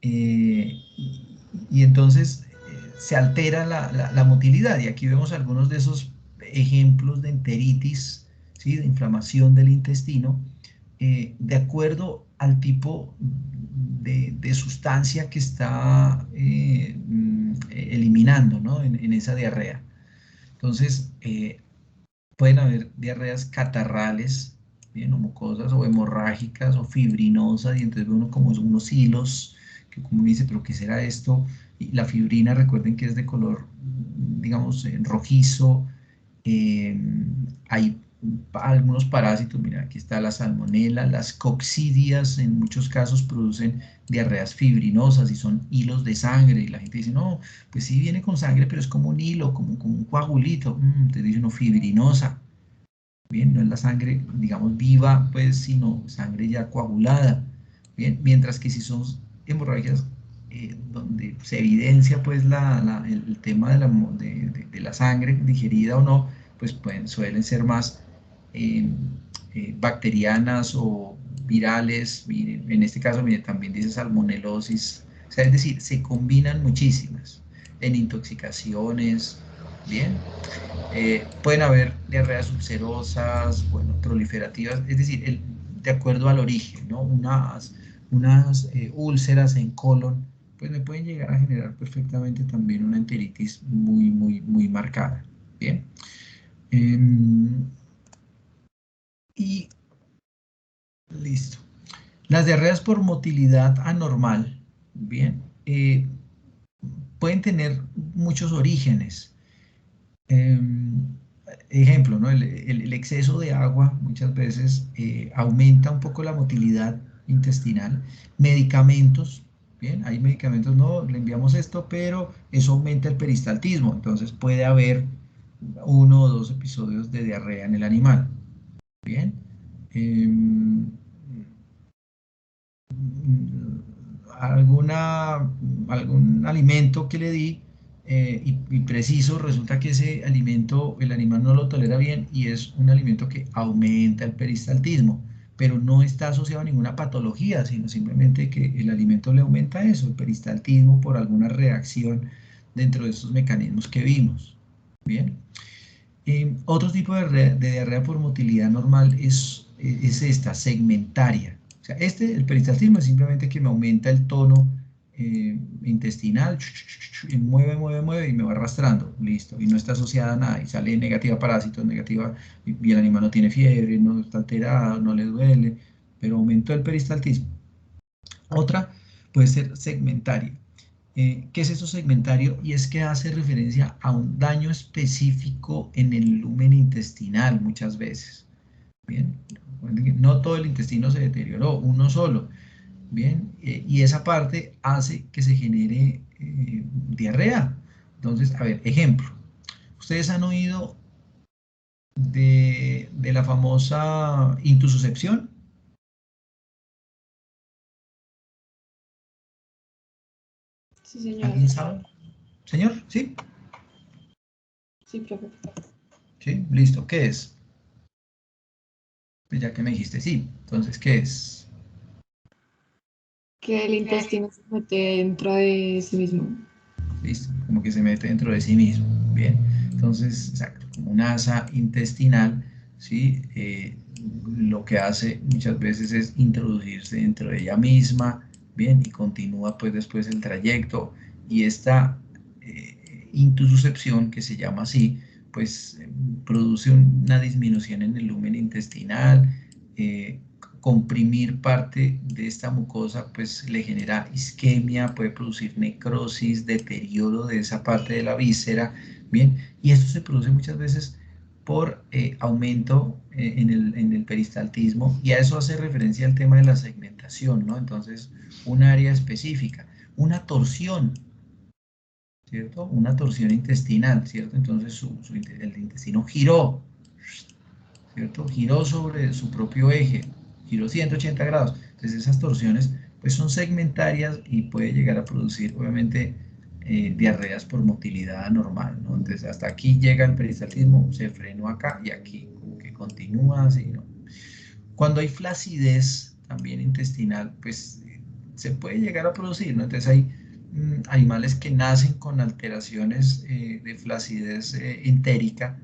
y entonces se altera la motilidad, y aquí vemos algunos de esos ejemplos de enteritis, ¿sí? De inflamación del intestino, de acuerdo al tipo de sustancia que está eliminando, ¿no? en esa diarrea. Entonces, pueden haber diarreas catarrales, bien, o mucosas, o hemorrágicas, o fibrinosas, y entonces ve uno como unos hilos, que como uno dice, pero ¿qué será esto? Y la fibrina, recuerden que es de color, digamos, rojizo. Hay algunos parásitos, mira, aquí está la salmonela, las coccidias en muchos casos producen diarreas fibrinosas y son hilos de sangre, y la gente dice, no, pues sí viene con sangre, pero es como un hilo, como un coagulito. Entonces dice uno fibrinosa, bien, no es la sangre, digamos, viva, pues, sino sangre ya coagulada, bien, mientras que si son hemorragias donde se evidencia, pues, el tema de la sangre digerida o no, pues suelen ser más bacterianas o virales. Miren, en este caso, mire, también dice salmonelosis, o sea, es decir, se combinan muchísimas en intoxicaciones, bien. Pueden haber diarreas ulcerosas, bueno, proliferativas, es decir, de acuerdo al origen, ¿no? Unas úlceras en colon, pues me pueden llegar a generar perfectamente también una enteritis muy, muy, muy marcada, ¿bien? Y listo. Las diarreas por motilidad anormal, ¿bien? Pueden tener muchos orígenes. Ejemplo, ¿no? El exceso de agua muchas veces aumenta un poco la motilidad intestinal. Medicamentos, bien, hay medicamentos, no, le enviamos esto, pero eso aumenta el peristaltismo, entonces puede haber 1 o 2 episodios de diarrea en el animal, bien. Algún alimento que le di y preciso, resulta que ese alimento el animal no lo tolera bien y es un alimento que aumenta el peristaltismo, pero no está asociado a ninguna patología, sino simplemente que el alimento le aumenta eso, el peristaltismo, por alguna reacción dentro de estos mecanismos que vimos. Bien. Otro tipo de diarrea por motilidad normal es esta, segmentaria. O sea, el peristaltismo es simplemente que me aumenta el tono intestinal, y mueve, mueve, mueve y me va arrastrando, listo, y no está asociada a nada, y sale negativa parásitos, negativa, y el animal no tiene fiebre, no está alterado, no le duele, pero aumentó el peristaltismo. Otra puede ser segmentaria. ¿Qué es eso segmentario? Y es que hace referencia a un daño específico en el lumen intestinal muchas veces. Bien, no todo el intestino se deterioró, uno solo. Bien, y esa parte hace que se genere diarrea. Entonces, a ver, ejemplo. ¿Ustedes han oído de la famosa intususcepción? Sí, señor. ¿Alguien sabe? ¿Señor? ¿Sí? Sí, profe. ¿Sí? Listo. ¿Qué es? Pues ya que me dijiste sí. Entonces, ¿qué es? Que el intestino se mete dentro de sí mismo. Listo, como que se mete dentro de sí mismo. Bien, entonces, exacto, como un asa intestinal, ¿sí? Lo que hace muchas veces es introducirse dentro de ella misma, bien, y continúa pues después el trayecto. Y esta intususcepción, que se llama así, pues produce una disminución en el lumen intestinal. Comprimir parte de esta mucosa pues le genera isquemia, puede producir necrosis, deterioro de esa parte de la víscera, bien, y esto se produce muchas veces por aumento en el peristaltismo, y a eso hace referencia el tema de la segmentación, ¿no? Entonces, un área específica, una torsión, ¿cierto? Una torsión intestinal, ¿cierto? Entonces el intestino giró, ¿cierto? Giró sobre su propio eje, giró 180 grados. Entonces esas torsiones pues son segmentarias y puede llegar a producir obviamente diarreas por motilidad anormal, ¿no? Entonces hasta aquí llega el peristaltismo, se frenó acá y aquí como que continúa así, ¿no? Cuando hay flacidez también intestinal, pues se puede llegar a producir, ¿no? Entonces hay animales que nacen con alteraciones de flacidez entérica,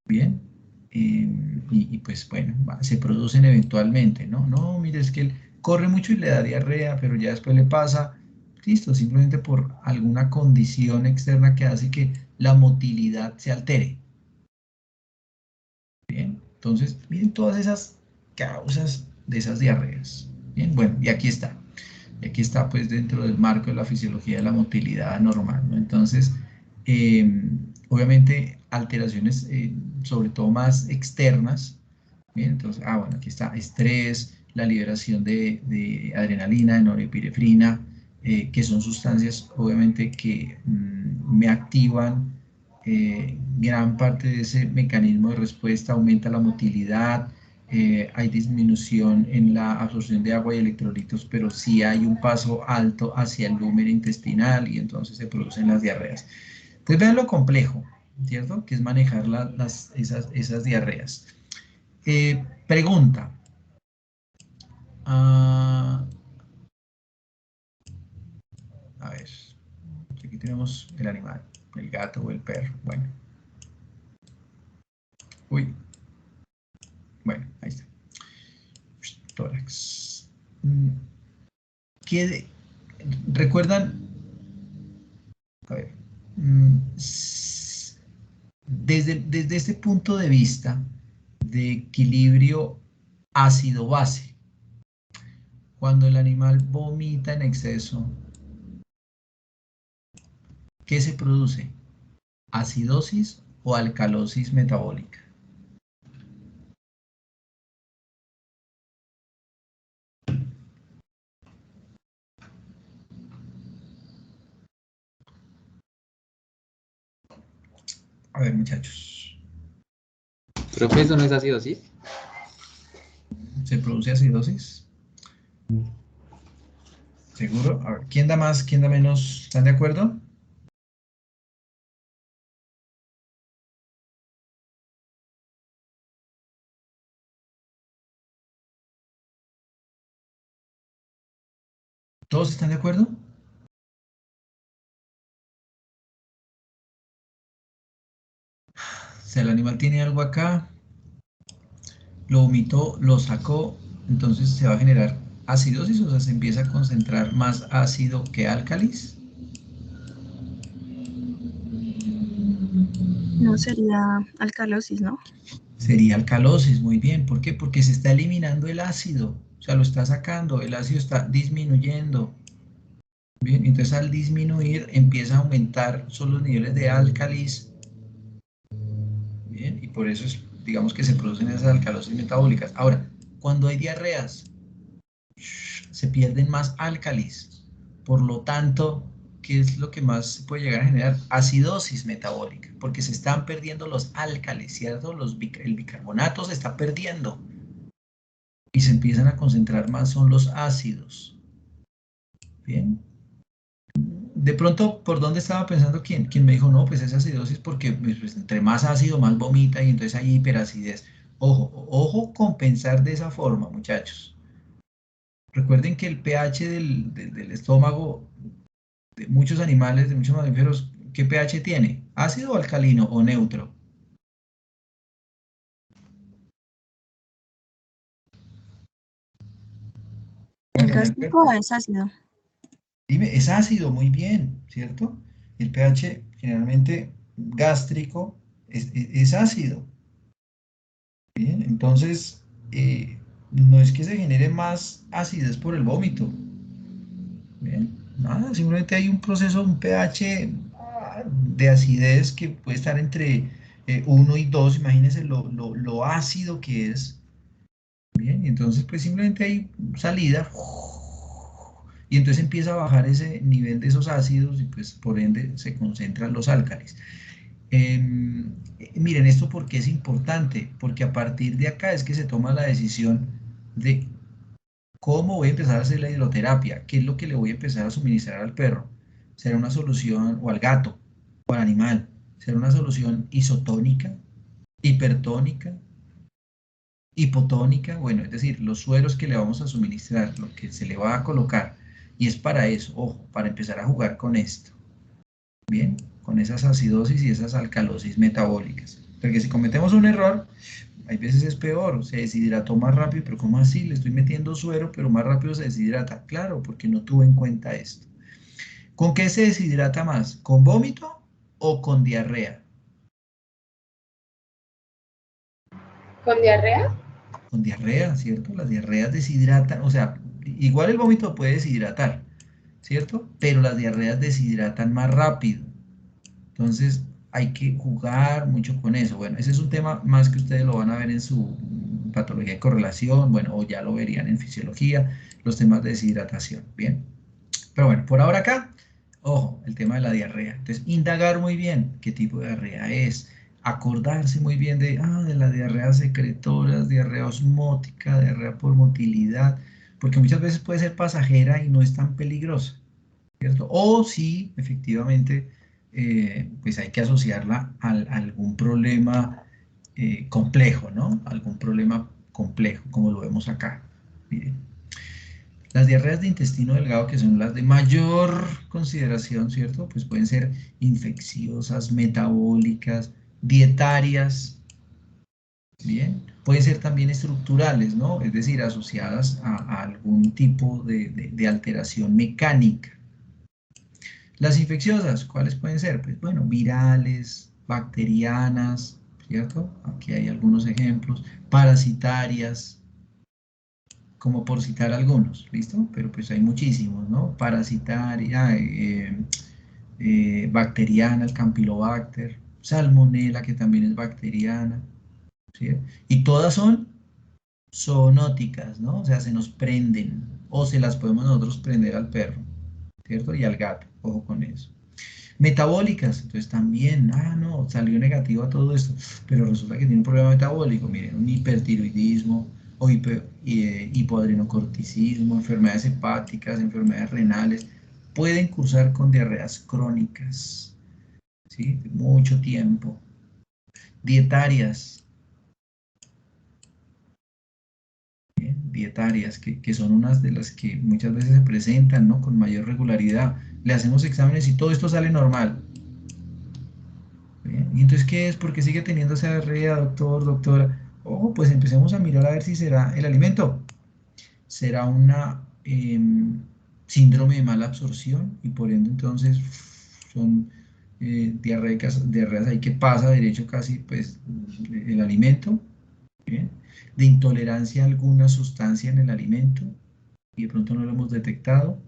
¿bien? Y pues bueno, se producen eventualmente, ¿no? No, mire, es que él corre mucho y le da diarrea, pero ya después le pasa, listo, simplemente por alguna condición externa que hace que la motilidad se altere. Bien, entonces, miren todas esas causas de esas diarreas. Bien, bueno, y aquí está. Y aquí está pues dentro del marco de la fisiología de la motilidad normal, ¿no? Entonces, obviamente alteraciones sobre todo más externas. Bien, entonces, bueno, aquí está estrés, la liberación de adrenalina, de norepinefrina, que son sustancias obviamente que me activan gran parte de ese mecanismo de respuesta, aumenta la motilidad, hay disminución en la absorción de agua y electrolitos, pero sí hay un paso alto hacia el lumen intestinal y entonces se producen las diarreas. Entonces vean lo complejo, ¿cierto? Que es manejar esas diarreas. Pregunta. A ver, aquí tenemos el animal, el gato o el perro. Bueno. Uy. Bueno, ahí está. Tórax. ¿Recuerdan? A ver. Desde este punto de vista de equilibrio ácido-base, cuando el animal vomita en exceso, ¿qué se produce? ¿Acidosis o alcalosis metabólica? A ver, muchachos. Profe, ¿eso no es acidosis? ¿Se produce acidosis? ¿Seguro? A ver, ¿quién da más, quién da menos? ¿Están de acuerdo? ¿Todos están de acuerdo? O sea, el animal tiene algo acá, lo vomitó, lo sacó, entonces se va a generar acidosis, o sea, se empieza a concentrar más ácido que álcalis. No sería alcalosis, ¿no? Sería alcalosis, muy bien. ¿Por qué? Porque se está eliminando el ácido, o sea, lo está sacando, el ácido está disminuyendo. Bien, entonces al disminuir empieza a aumentar son los niveles de álcalis. Bien, y por eso es, digamos que se producen esas alcalosis metabólicas. Ahora, cuando hay diarreas, se pierden más álcalis. Por lo tanto, ¿qué es lo que más se puede llegar a generar? Acidosis metabólica, porque se están perdiendo los álcalis, ¿cierto? El bicarbonato se está perdiendo y se empiezan a concentrar más son los ácidos. Bien. De pronto, ¿por dónde estaba pensando quién? ¿Quién me dijo, no, pues es acidosis porque pues, entre más ácido, más vomita y entonces hay hiperacidez? Ojo, ojo con pensar de esa forma, muchachos. Recuerden que el pH del estómago de muchos animales, de muchos mamíferos, ¿qué pH tiene? ¿Ácido o alcalino o neutro? ¿El Doña gástrico Alberta, es ácido? dime, es ácido, muy bien, ¿cierto? El pH generalmente gástrico es ácido. Bien, entonces, no es que se genere más acidez por el vómito. Bien, nada, simplemente hay un proceso, un pH de acidez que puede estar entre 1 y 2, imagínense lo ácido que es. Bien, y entonces pues simplemente hay salida y entonces empieza a bajar ese nivel de esos ácidos y pues por ende se concentran los álcalis. Miren, esto porque es importante, porque a partir de acá es que se toma la decisión de cómo voy a empezar a hacer la hidroterapia, qué es lo que le voy a empezar a suministrar al perro. ¿Será una solución, o al gato, o al animal? ¿Será una solución isotónica, hipertónica, hipotónica? Bueno, es decir, los sueros que le vamos a suministrar, lo que se le va a colocar, y es para eso, ojo, para empezar a jugar con esto. Bien, con esas acidosis y esas alcalosis metabólicas. Porque si cometemos un error, hay veces es peor, se deshidrató más rápido, pero ¿cómo así? Le estoy metiendo suero, pero más rápido se deshidrata. Claro, porque no tuve en cuenta esto. ¿Con qué se deshidrata más? ¿Con vómito o con diarrea? ¿Con diarrea? Con diarrea, ¿cierto? Las diarreas deshidratan, o sea, igual el vómito puede deshidratar, ¿cierto? Pero las diarreas deshidratan más rápido. Entonces, hay que jugar mucho con eso. Bueno, ese es un tema más que ustedes lo van a ver en su patología de correlación, bueno, o ya lo verían en fisiología, los temas de deshidratación, ¿bien? Pero bueno, por ahora acá, ojo, el tema de la diarrea. Entonces, indagar muy bien qué tipo de diarrea es, acordarse muy bien de la diarrea secretora, diarrea osmótica, diarrea por motilidad, porque muchas veces puede ser pasajera y no es tan peligrosa, ¿cierto? O si efectivamente pues hay que asociarla a algún problema complejo, ¿no? Algún problema complejo, como lo vemos acá. Miren. Las diarreas de intestino delgado, que son las de mayor consideración, ¿cierto? Pues pueden ser infecciosas, metabólicas, dietarias, ¿bien? Pueden ser también estructurales, ¿no? Es decir, asociadas a algún tipo de alteración mecánica. Las infecciosas, ¿cuáles pueden ser? Pues bueno, virales, bacterianas, ¿cierto? Aquí hay algunos ejemplos, parasitarias, como por citar algunos, ¿listo? Pero pues hay muchísimos, ¿no? Parasitaria, bacteriana, el Campylobacter, Salmonella, que también es bacteriana, ¿sí? Y todas son zoonóticas, ¿no? O sea, se nos prenden, o se las podemos nosotros prender al perro, ¿cierto? Y al gato, ojo con eso. Metabólicas, entonces también, no, salió negativo a todo esto, pero resulta que tiene un problema metabólico, miren, un hipertiroidismo o hipoadrenocorticismo, enfermedades hepáticas, enfermedades renales, pueden cursar con diarreas crónicas, ¿sí? De mucho tiempo. Dietarias, ¿bien? Dietarias, que son unas de las que muchas veces se presentan, ¿no? Con mayor regularidad. Le hacemos exámenes y todo esto sale normal. Bien, ¿y entonces qué es? ¿Por qué sigue teniendo esa diarrea, doctor, doctora? Ojo, pues empecemos a mirar a ver si será el alimento. Será una síndrome de mala absorción y por ende entonces son diarreas ahí que pasa derecho casi pues el alimento, ¿bien? De intolerancia a alguna sustancia en el alimento y de pronto no lo hemos detectado,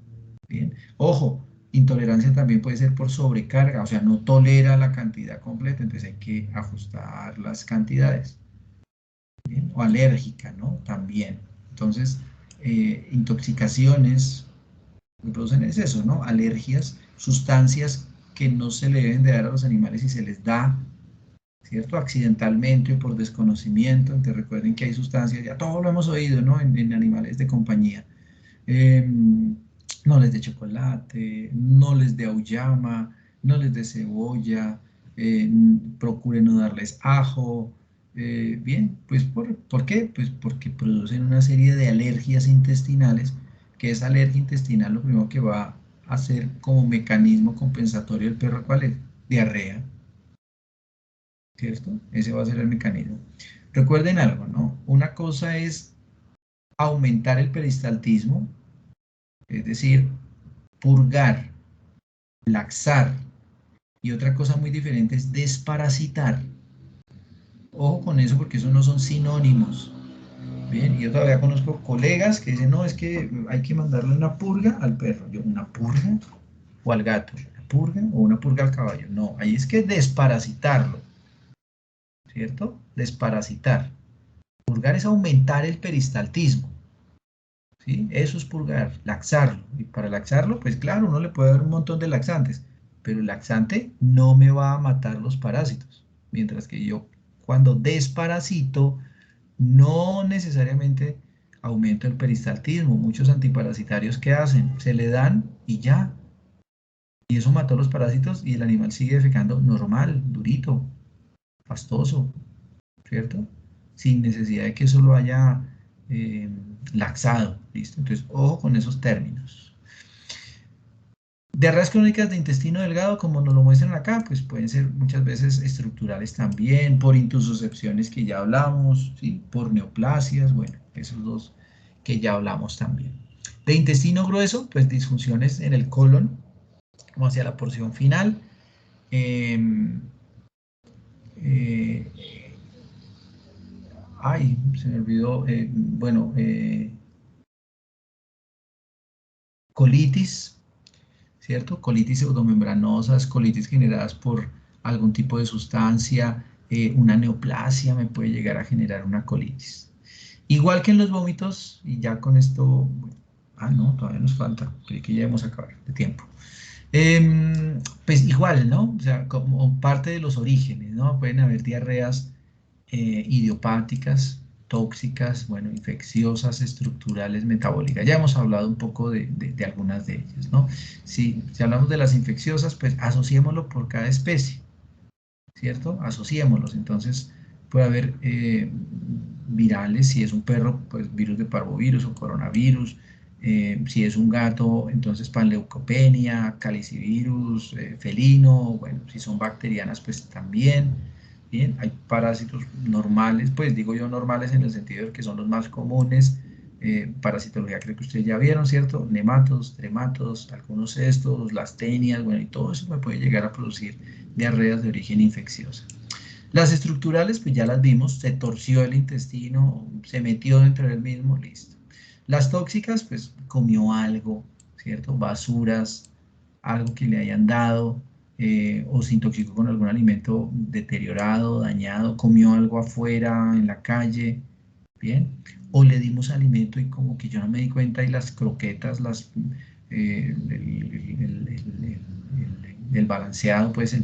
¿bien? Ojo, intolerancia también puede ser por sobrecarga, o sea, no tolera la cantidad completa, entonces hay que ajustar las cantidades, ¿bien? O alérgica, ¿no? También. Entonces, intoxicaciones que producen es eso, ¿no? Alergias, sustancias que no se le deben de dar a los animales y se les da, ¿cierto? Accidentalmente o por desconocimiento. Entonces recuerden que hay sustancias, ya todo lo hemos oído, ¿no? En animales de compañía. No les dé chocolate, no les dé auyama, no les dé cebolla, procure no darles ajo. Bien, pues ¿por qué? Pues porque producen una serie de alergias intestinales, que esa alergia intestinal lo primero que va a hacer como mecanismo compensatorio del perro, ¿cuál es? Diarrea, ¿cierto? Ese va a ser el mecanismo. Recuerden algo, ¿no? Una cosa es aumentar el peristaltismo, es decir, purgar, laxar, y otra cosa muy diferente es desparasitar. Ojo con eso porque esos no son sinónimos. Bien, yo todavía conozco colegas que dicen, no, es que hay que mandarle una purga al perro. Yo, ¿una purga? O al gato, ¿una purga? O una purga al caballo. No, ahí es que desparasitarlo, ¿cierto? Desparasitar. Purgar es aumentar el peristaltismo. ¿Sí? Eso es purgar, laxarlo. Y para laxarlo, pues claro, uno le puede dar un montón de laxantes, pero el laxante no me va a matar los parásitos. Mientras que yo, cuando desparasito, no necesariamente aumento el peristaltismo. Muchos antiparasitarios, ¿qué hacen? Se le dan y ya. Y eso mató los parásitos y el animal sigue defecando normal, durito, pastoso, ¿cierto? Sin necesidad de que eso lo haya laxado, ¿listo? Entonces, ojo con esos términos. Diarreas crónicas de intestino delgado, como nos lo muestran acá, pues pueden ser muchas veces estructurales también, por intususcepciones que ya hablamos, ¿sí? Por neoplasias, bueno, esos dos que ya hablamos también. De intestino grueso, pues disfunciones en el colon, como hacia la porción final. Ay, se me olvidó, bueno, colitis, ¿cierto? Colitis pseudomembranosas, colitis generadas por algún tipo de sustancia, una neoplasia me puede llegar a generar una colitis. Igual que en los vómitos, y ya con esto, bueno, no, todavía nos falta, creí que ya hemos acabado de tiempo. Pues igual, ¿no? O sea, como parte de los orígenes, ¿no? Pueden haber diarreas idiopáticas, tóxicas, bueno, infecciosas, estructurales, metabólicas. Ya hemos hablado un poco de algunas de ellas, ¿no? Si hablamos de las infecciosas, pues asociémoslo por cada especie, ¿cierto? Asociémoslos. Entonces, puede haber virales, si es un perro, pues virus de parvovirus o coronavirus. Si es un gato, entonces panleucopenia, calicivirus, felino, bueno, si son bacterianas, pues también. Bien, hay parásitos normales, pues digo yo normales en el sentido de que son los más comunes. Parasitología creo que ustedes ya vieron, ¿cierto? Nematodos, trematodos, algunos cestos, las tenias, bueno, y todo eso me puede llegar a producir diarreas de origen infecciosa. Las estructurales, pues ya las vimos, se torció el intestino, se metió dentro del mismo, listo. Las tóxicas, pues comió algo, ¿cierto? Basuras, algo que le hayan dado, o se intoxicó con algún alimento deteriorado, dañado, comió algo afuera, en la calle, ¿bien? O le dimos alimento y como que yo no me di cuenta y las croquetas, el balanceado, pues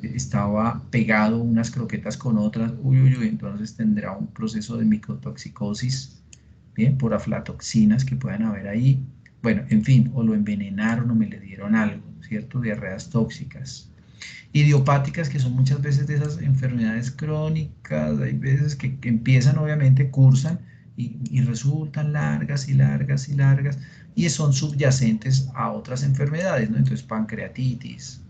estaba pegado unas croquetas con otras, entonces tendrá un proceso de micotoxicosis, ¿bien? Por aflatoxinas que puedan haber ahí. Bueno, en fin, o lo envenenaron o me le dieron algo, ¿cierto? Diarreas tóxicas. Idiopáticas, que son muchas veces de esas enfermedades crónicas, hay veces que empiezan, obviamente, cursan y resultan largas y largas y largas y son subyacentes a otras enfermedades, ¿no? Entonces, pancreatitis,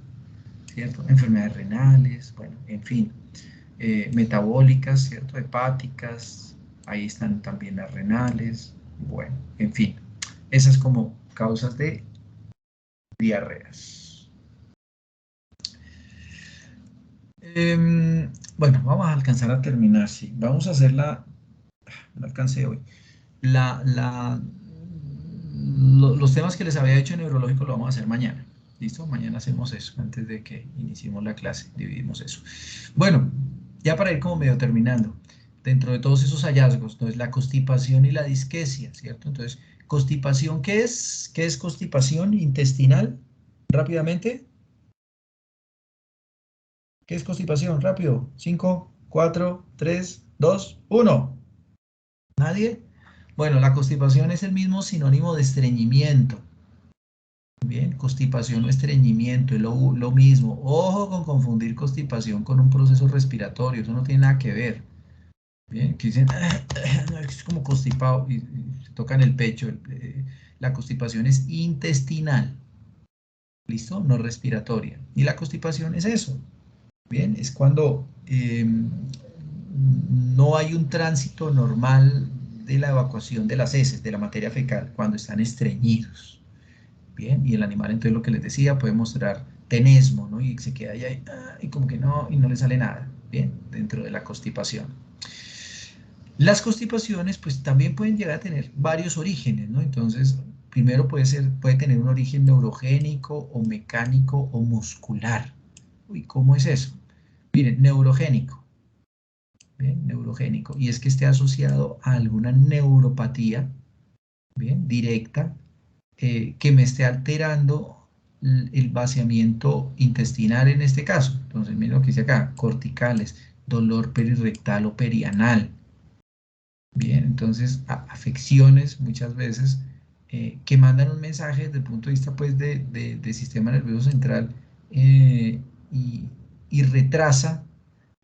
¿cierto? Enfermedades renales, bueno, en fin, metabólicas, ¿cierto? Hepáticas, ahí están también las renales, bueno, en fin, esas como causas de diarreas. Bueno, vamos a alcanzar a terminar, sí. Vamos a hacer no alcancé hoy. Los temas que les había hecho neurológico lo vamos a hacer mañana. ¿Listo? Mañana hacemos eso, antes de que iniciemos la clase, dividimos eso. Bueno, ya para ir como medio terminando, dentro de todos esos hallazgos, entonces la constipación y la disquesia, ¿cierto? Entonces, constipación, ¿qué es? ¿Qué es constipación intestinal? Rápidamente. ¿Qué es constipación? Rápido. 5, 4, 3, 2, 1. ¿Nadie? Bueno, la constipación es el mismo sinónimo de estreñimiento. Bien, constipación o estreñimiento es lo mismo. Ojo con confundir constipación con un proceso respiratorio, eso no tiene nada que ver. Bien, que dicen, es como constipado y se tocan el pecho. La constipación es intestinal, ¿listo? No respiratoria. Y la constipación es eso. Bien, es cuando no hay un tránsito normal de la evacuación de las heces, de la materia fecal, cuando están estreñidos. Bien, y el animal, entonces lo que les decía, puede mostrar tenesmo, ¿no? Y se queda ahí, y como que no, y no le sale nada, bien, dentro de la constipación. Las constipaciones, pues también pueden llegar a tener varios orígenes, ¿no? Entonces, primero puede tener un origen neurogénico o mecánico o muscular. Uy, ¿cómo es eso? Miren, neurogénico. Bien, neurogénico. Y es que esté asociado a alguna neuropatía, bien, directa, que me esté alterando el vaciamiento intestinal en este caso. Entonces, miren lo que dice acá, corticales, dolor perirectal o perianal. Bien, entonces, afecciones muchas veces que mandan un mensaje desde el punto de vista pues, de sistema nervioso central y retrasa,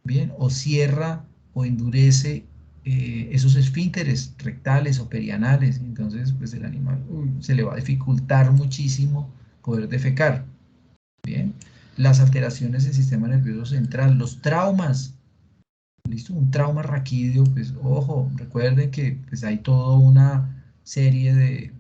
bien, o cierra o endurece esos esfínteres rectales o perianales. Entonces, pues el animal se le va a dificultar muchísimo poder defecar. Bien, las alteraciones del sistema nervioso central, los traumas. ¿Listo? Un trauma raquídeo, pues ojo, recuerden que pues, hay toda una serie de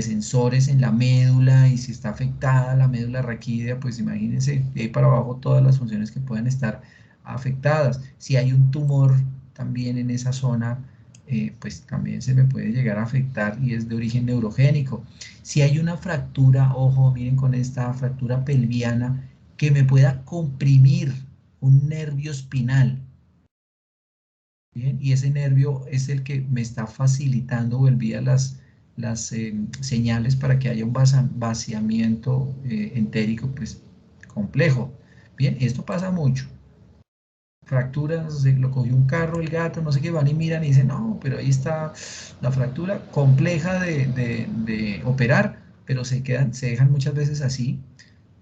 sensores en la médula y si está afectada la médula raquídea, pues imagínense de ahí para abajo todas las funciones que puedan estar afectadas. Si hay un tumor también en esa zona, pues también se me puede llegar a afectar y es de origen neurogénico. Si hay una fractura, ojo, miren con esta fractura pelviana que me pueda comprimir un nervio espinal, ¿bien? Y ese nervio es el que me está facilitando o envía las señales para que haya un vaciamiento entérico pues, complejo. Bien, esto pasa mucho. Fracturas, lo cogió un carro, el gato, no sé qué, van y miran y dicen, no, pero ahí está la fractura compleja de operar, pero se dejan muchas veces así.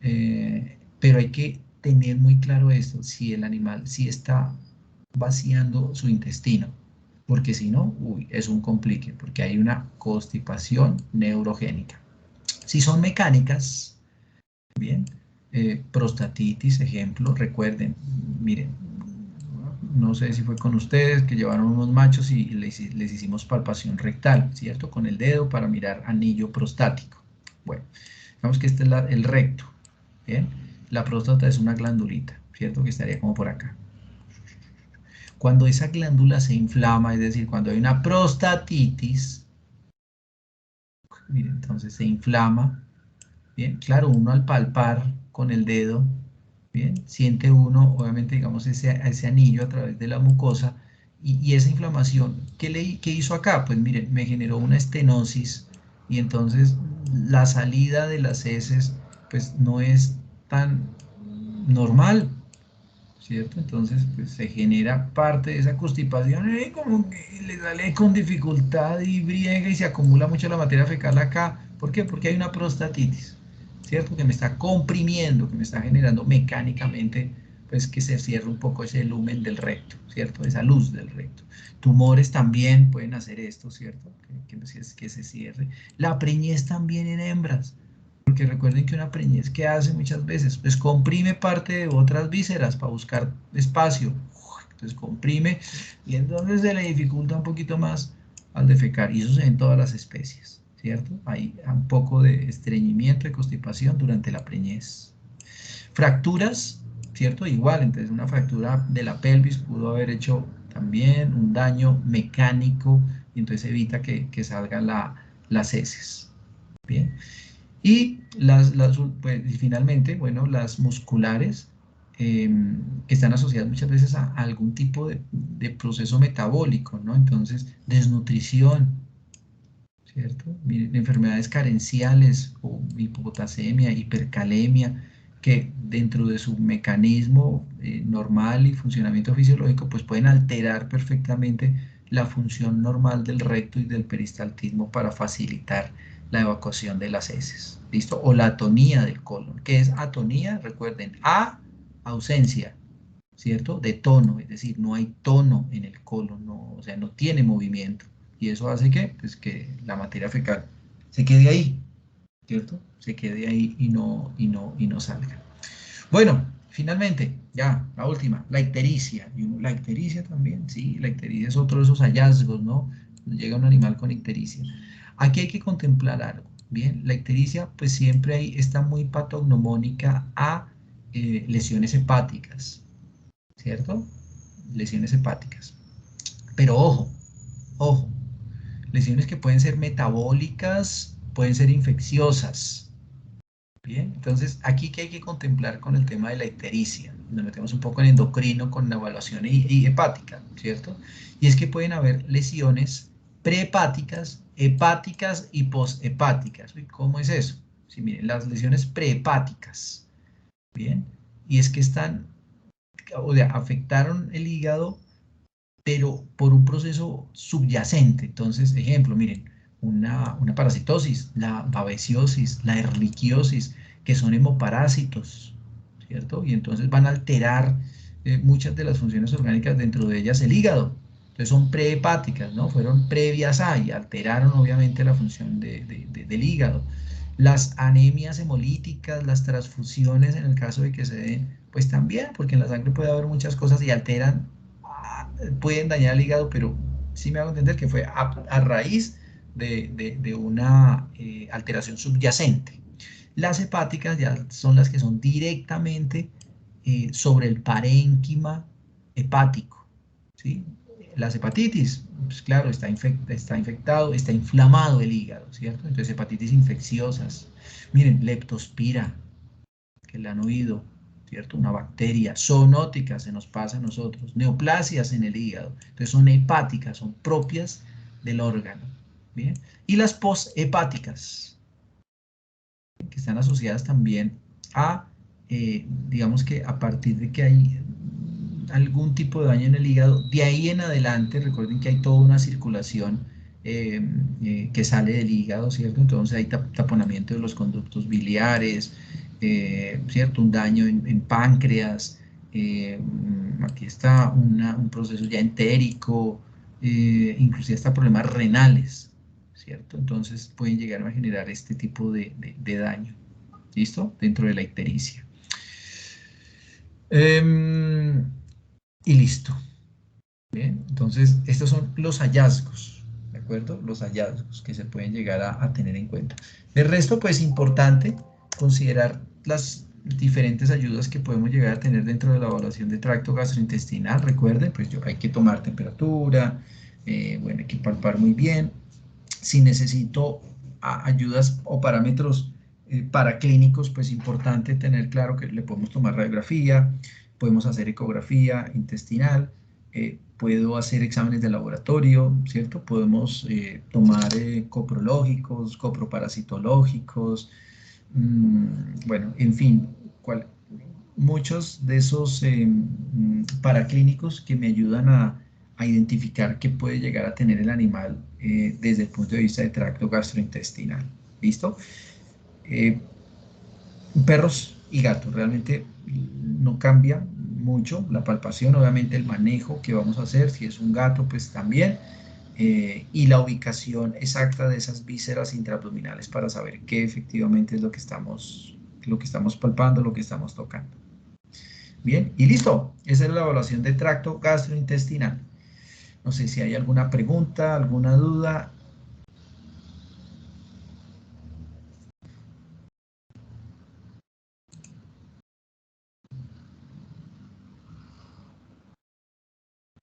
Pero hay que tener muy claro esto, si el animal sí está vaciando su intestino, porque si no, es un complique, porque hay una constipación neurogénica. Si son mecánicas, bien, prostatitis, ejemplo, recuerden, miren, no sé si fue con ustedes que llevaron unos machos y les hicimos palpación rectal, ¿cierto? Con el dedo para mirar anillo prostático. Bueno, digamos que este es el recto, ¿bien? La próstata es una glandulita, ¿cierto? Que estaría como por acá. Cuando esa glándula se inflama, es decir, cuando hay una prostatitis, miren, entonces se inflama, ¿bien? Claro, uno al palpar con el dedo, ¿bien? Siente uno, obviamente, digamos, ese anillo a través de la mucosa y esa inflamación, ¿qué hizo acá? Pues miren, me generó una estenosis y entonces la salida de las heces, pues no es tan normal, ¿cierto? Entonces, pues se genera parte de esa constipación, como que le sale con dificultad y briega y se acumula mucho la materia fecal acá. ¿Por qué? Porque hay una prostatitis, ¿cierto? Que me está comprimiendo, que me está generando mecánicamente, pues que se cierre un poco ese lumen del recto, ¿cierto? Esa luz del recto. Tumores también pueden hacer esto, ¿cierto? Que se cierre. La preñez también en hembras. Porque recuerden que una preñez que hace muchas veces, pues comprime parte de otras vísceras para buscar espacio. Entonces comprime y entonces se le dificulta un poquito más al defecar. Y eso se ve en todas las especies, ¿cierto? Hay un poco de estreñimiento y constipación durante la preñez. Fracturas, ¿cierto? Igual, entonces una fractura de la pelvis pudo haber hecho también un daño mecánico y entonces evita que salgan las heces. Bien. Y pues, finalmente, bueno, las musculares que están asociadas muchas veces a algún tipo de proceso metabólico, ¿no? Entonces, desnutrición, ¿cierto? Miren, enfermedades carenciales o hipopotasemia, hipercalemia, que dentro de su mecanismo normal y funcionamiento fisiológico, pues pueden alterar perfectamente la función normal del recto y del peristaltismo para facilitar la evacuación de las heces, ¿listo? O la atonía del colon. ¿Qué es atonía? Recuerden, ausencia, ¿cierto? De tono, es decir, no hay tono en el colon, no, o sea, no tiene movimiento. Y eso hace que, pues, que la materia fecal se quede ahí, ¿cierto? Se quede ahí y no salga. Bueno, finalmente, ya, la última, la ictericia. La ictericia también, sí, la ictericia es otro de esos hallazgos, ¿no? Llega un animal con ictericia. Aquí hay que contemplar algo, ¿bien? La ictericia, pues siempre ahí está muy patognomónica a lesiones hepáticas, ¿cierto? Lesiones hepáticas. Pero ojo, ojo, lesiones que pueden ser metabólicas, pueden ser infecciosas. Bien, entonces aquí que hay que contemplar con el tema de la ictericia. Nos metemos un poco en endocrino con la evaluación y hepática, ¿cierto? Y es que pueden haber lesiones prehepáticas, hepáticas y posthepáticas. ¿Cómo es eso? Sí, miren, las lesiones prehepáticas, ¿bien? Y es que están, o sea, afectaron el hígado, pero por un proceso subyacente. Entonces, ejemplo, miren, una parasitosis, la babesiosis, la ehrlichiosis, que son hemoparásitos, ¿cierto? Y entonces van a alterar muchas de las funciones orgánicas, dentro de ellas el hígado. Entonces son prehepáticas, ¿no? Fueron previas a y alteraron obviamente la función del hígado. Las anemias hemolíticas, las transfusiones en el caso de que se den, pues también, porque en la sangre puede haber muchas cosas y alteran, pueden dañar el hígado, pero sí me hago entender que fue a raíz de una alteración subyacente. Las hepáticas ya son las que son directamente sobre el parénquima hepático, ¿sí? Las hepatitis, pues claro, está infectado, está inflamado el hígado, ¿cierto? Entonces hepatitis infecciosas. Miren, leptospira, que la han oído, ¿cierto? Una bacteria zoonótica se nos pasa a nosotros, neoplasias en el hígado, entonces son hepáticas, son propias del órgano, ¿bien? Y las poshepáticas, que están asociadas también a, digamos que a partir de que hay algún tipo de daño en el hígado, de ahí en adelante, recuerden que hay toda una circulación que sale del hígado, ¿cierto? Entonces hay taponamiento de los conductos biliares, ¿cierto? Un daño en páncreas, aquí está un proceso ya entérico, inclusive hasta problemas renales, ¿cierto? Entonces pueden llegar a generar este tipo de daño, ¿listo? Dentro de la ictericia. Y listo. Bien, entonces estos son los hallazgos, ¿de acuerdo? Los hallazgos que se pueden llegar a tener en cuenta. De resto, pues importante considerar las diferentes ayudas que podemos llegar a tener dentro de la evaluación de tracto gastrointestinal. Recuerden, pues hay que tomar temperatura, bueno, hay que palpar muy bien. Si necesito ayudas o parámetros paraclínicos, pues importante tener claro que le podemos tomar radiografía, podemos hacer ecografía intestinal, puedo hacer exámenes de laboratorio, ¿cierto? Podemos tomar coprológicos, coproparasitológicos, bueno, en fin, muchos de esos paraclínicos que me ayudan a identificar qué puede llegar a tener el animal desde el punto de vista de tracto gastrointestinal. ¿Listo? Perros y gatos, realmente no cambia mucho la palpación, obviamente el manejo que vamos a hacer, si es un gato, pues también, y la ubicación exacta de esas vísceras intraabdominales para saber qué efectivamente es lo que estamos palpando, lo que estamos tocando. Bien, y listo. Esa es la evaluación de tracto gastrointestinal. No sé si hay alguna pregunta, alguna duda.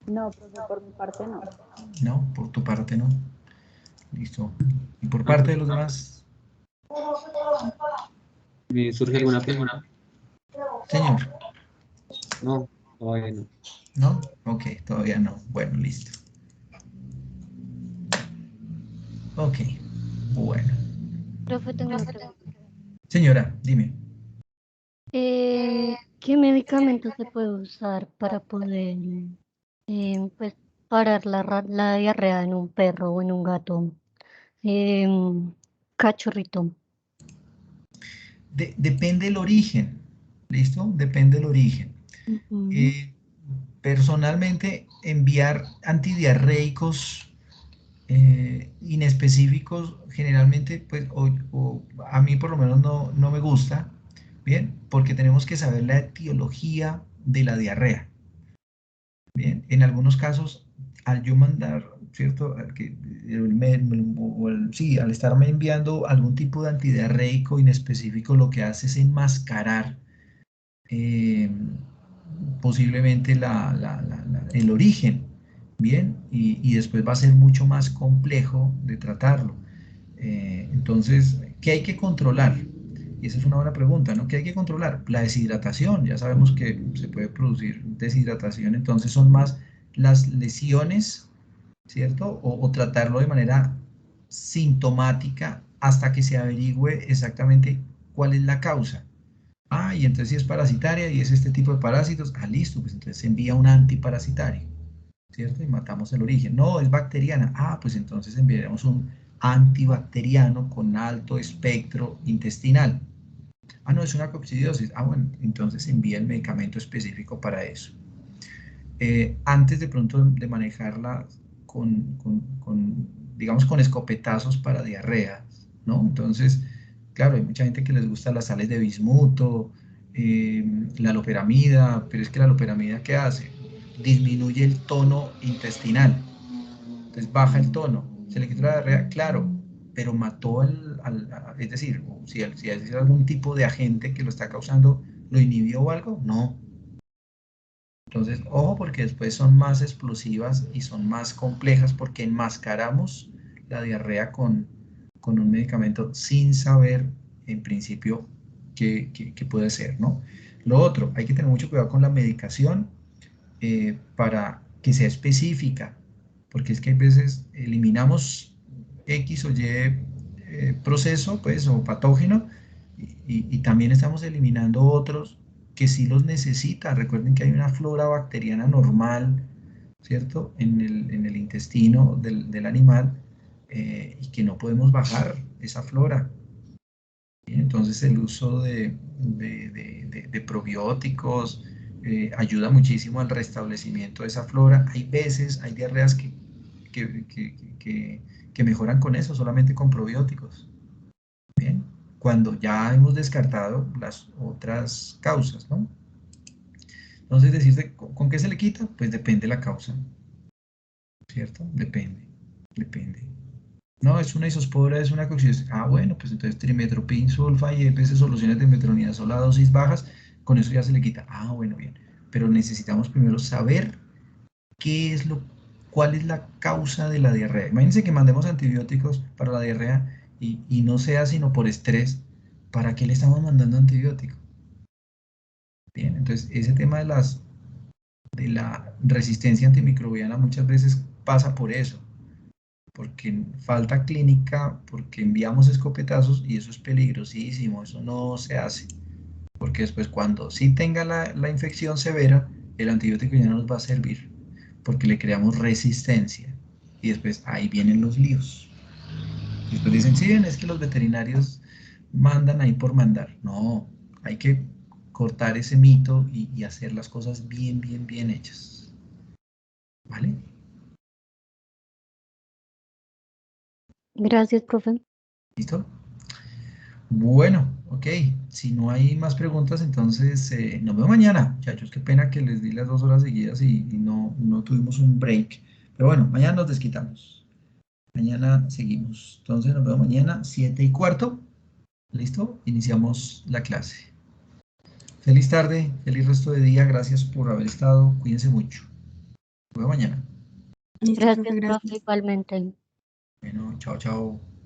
No, profe, por mi parte no. No, por tu parte no. Listo. ¿Y por parte de los demás? ¿Me surge alguna pregunta? Señor. No, todavía no. ¿No? Ok, todavía no. Bueno, listo. Ok, bueno. Profe, tengo una pregunta. Señora, dime. ¿Qué medicamento se puede usar para poder, pues, parar la diarrea en un perro o en un gato cachorrito? Depende del origen. ¿Listo? Depende del origen. Ujú. Personalmente, enviar antidiarreicos inespecíficos, generalmente, pues, a mí por lo menos no me gusta, ¿bien? Porque tenemos que saber la etiología de la diarrea, ¿bien? En algunos casos, al yo mandar, ¿cierto? Sí, al estarme enviando algún tipo de antidiarreico inespecífico, lo que hace es enmascarar eh, posiblemente el origen, ¿bien? Y después va a ser mucho más complejo de tratarlo. Entonces, ¿qué hay que controlar? Y esa es una buena pregunta, ¿no? ¿Qué hay que controlar? La deshidratación. Ya sabemos que se puede producir deshidratación, entonces son más las lesiones, ¿cierto? O tratarlo de manera sintomática hasta que se averigüe exactamente cuál es la causa. Ah, y entonces si es parasitaria y es este tipo de parásitos, listo, pues entonces se envía un antiparasitario, ¿cierto? Y matamos el origen. No, es bacteriana. Pues entonces enviaremos un antibacteriano con alto espectro intestinal. No, es una coccidiosis. Bueno, entonces envía el medicamento específico para eso. Antes de pronto de manejarla digamos, con escopetazos para diarrea, ¿no? Entonces, claro, hay mucha gente que les gusta las sales de bismuto, la loperamida, pero es que la loperamida, ¿qué hace? Disminuye el tono intestinal, entonces baja el tono, se le quitó la diarrea, claro, pero mató es decir, si es algún tipo de agente que lo está causando, ¿lo inhibió o algo? No. Entonces, ojo, porque después son más explosivas y son más complejas porque enmascaramos la diarrea con un medicamento sin saber, en principio, qué puede ser, ¿no? Lo otro, hay que tener mucho cuidado con la medicación para que sea específica, porque es que a veces eliminamos X o Y proceso, pues, o patógeno, y también estamos eliminando otros que sí los necesitan. Recuerden que hay una flora bacteriana normal, ¿cierto? En el intestino del animal, y que no podemos bajar esa flora. Bien, entonces el uso de probióticos ayuda muchísimo al restablecimiento de esa flora. Hay veces, hay diarreas que mejoran con eso, solamente con probióticos. Bien, cuando ya hemos descartado las otras causas, ¿no? Entonces, decirte, ¿con qué se le quita? Pues depende de la causa, ¿cierto? Depende. No, es una isospora, es una coccidiosis. Bueno, pues entonces trimetoprim, sulfa y EPS, soluciones de metronidazol a dosis bajas, con eso ya se le quita. Bueno, bien. Pero necesitamos primero saber cuál es la causa de la diarrea. Imagínense que mandemos antibióticos para la diarrea y no sea sino por estrés. ¿Para qué le estamos mandando antibiótico? Bien, entonces ese tema de la resistencia antimicrobiana muchas veces pasa por eso, porque falta clínica, porque enviamos escopetazos y eso es peligrosísimo, eso no se hace, porque después cuando sí tenga la infección severa, el antibiótico ya no nos va a servir, porque le creamos resistencia y después ahí vienen los líos. Y después dicen, sí, es que los veterinarios mandan ahí por mandar. No, hay que cortar ese mito y hacer las cosas bien hechas. ¿Vale? Gracias, profe. ¿Listo? Bueno, ok. Si no hay más preguntas, entonces nos vemos mañana, muchachos. Qué pena que les di las 2 horas seguidas y no tuvimos un break. Pero bueno, mañana nos desquitamos. Mañana seguimos. Entonces nos vemos mañana, 7:15. ¿Listo? Iniciamos la clase. Feliz tarde, feliz resto de día. Gracias por haber estado. Cuídense mucho. Nos vemos mañana. Listo, Gracias, profe, profe, gracias. igualmente. Bueno, chao, chao.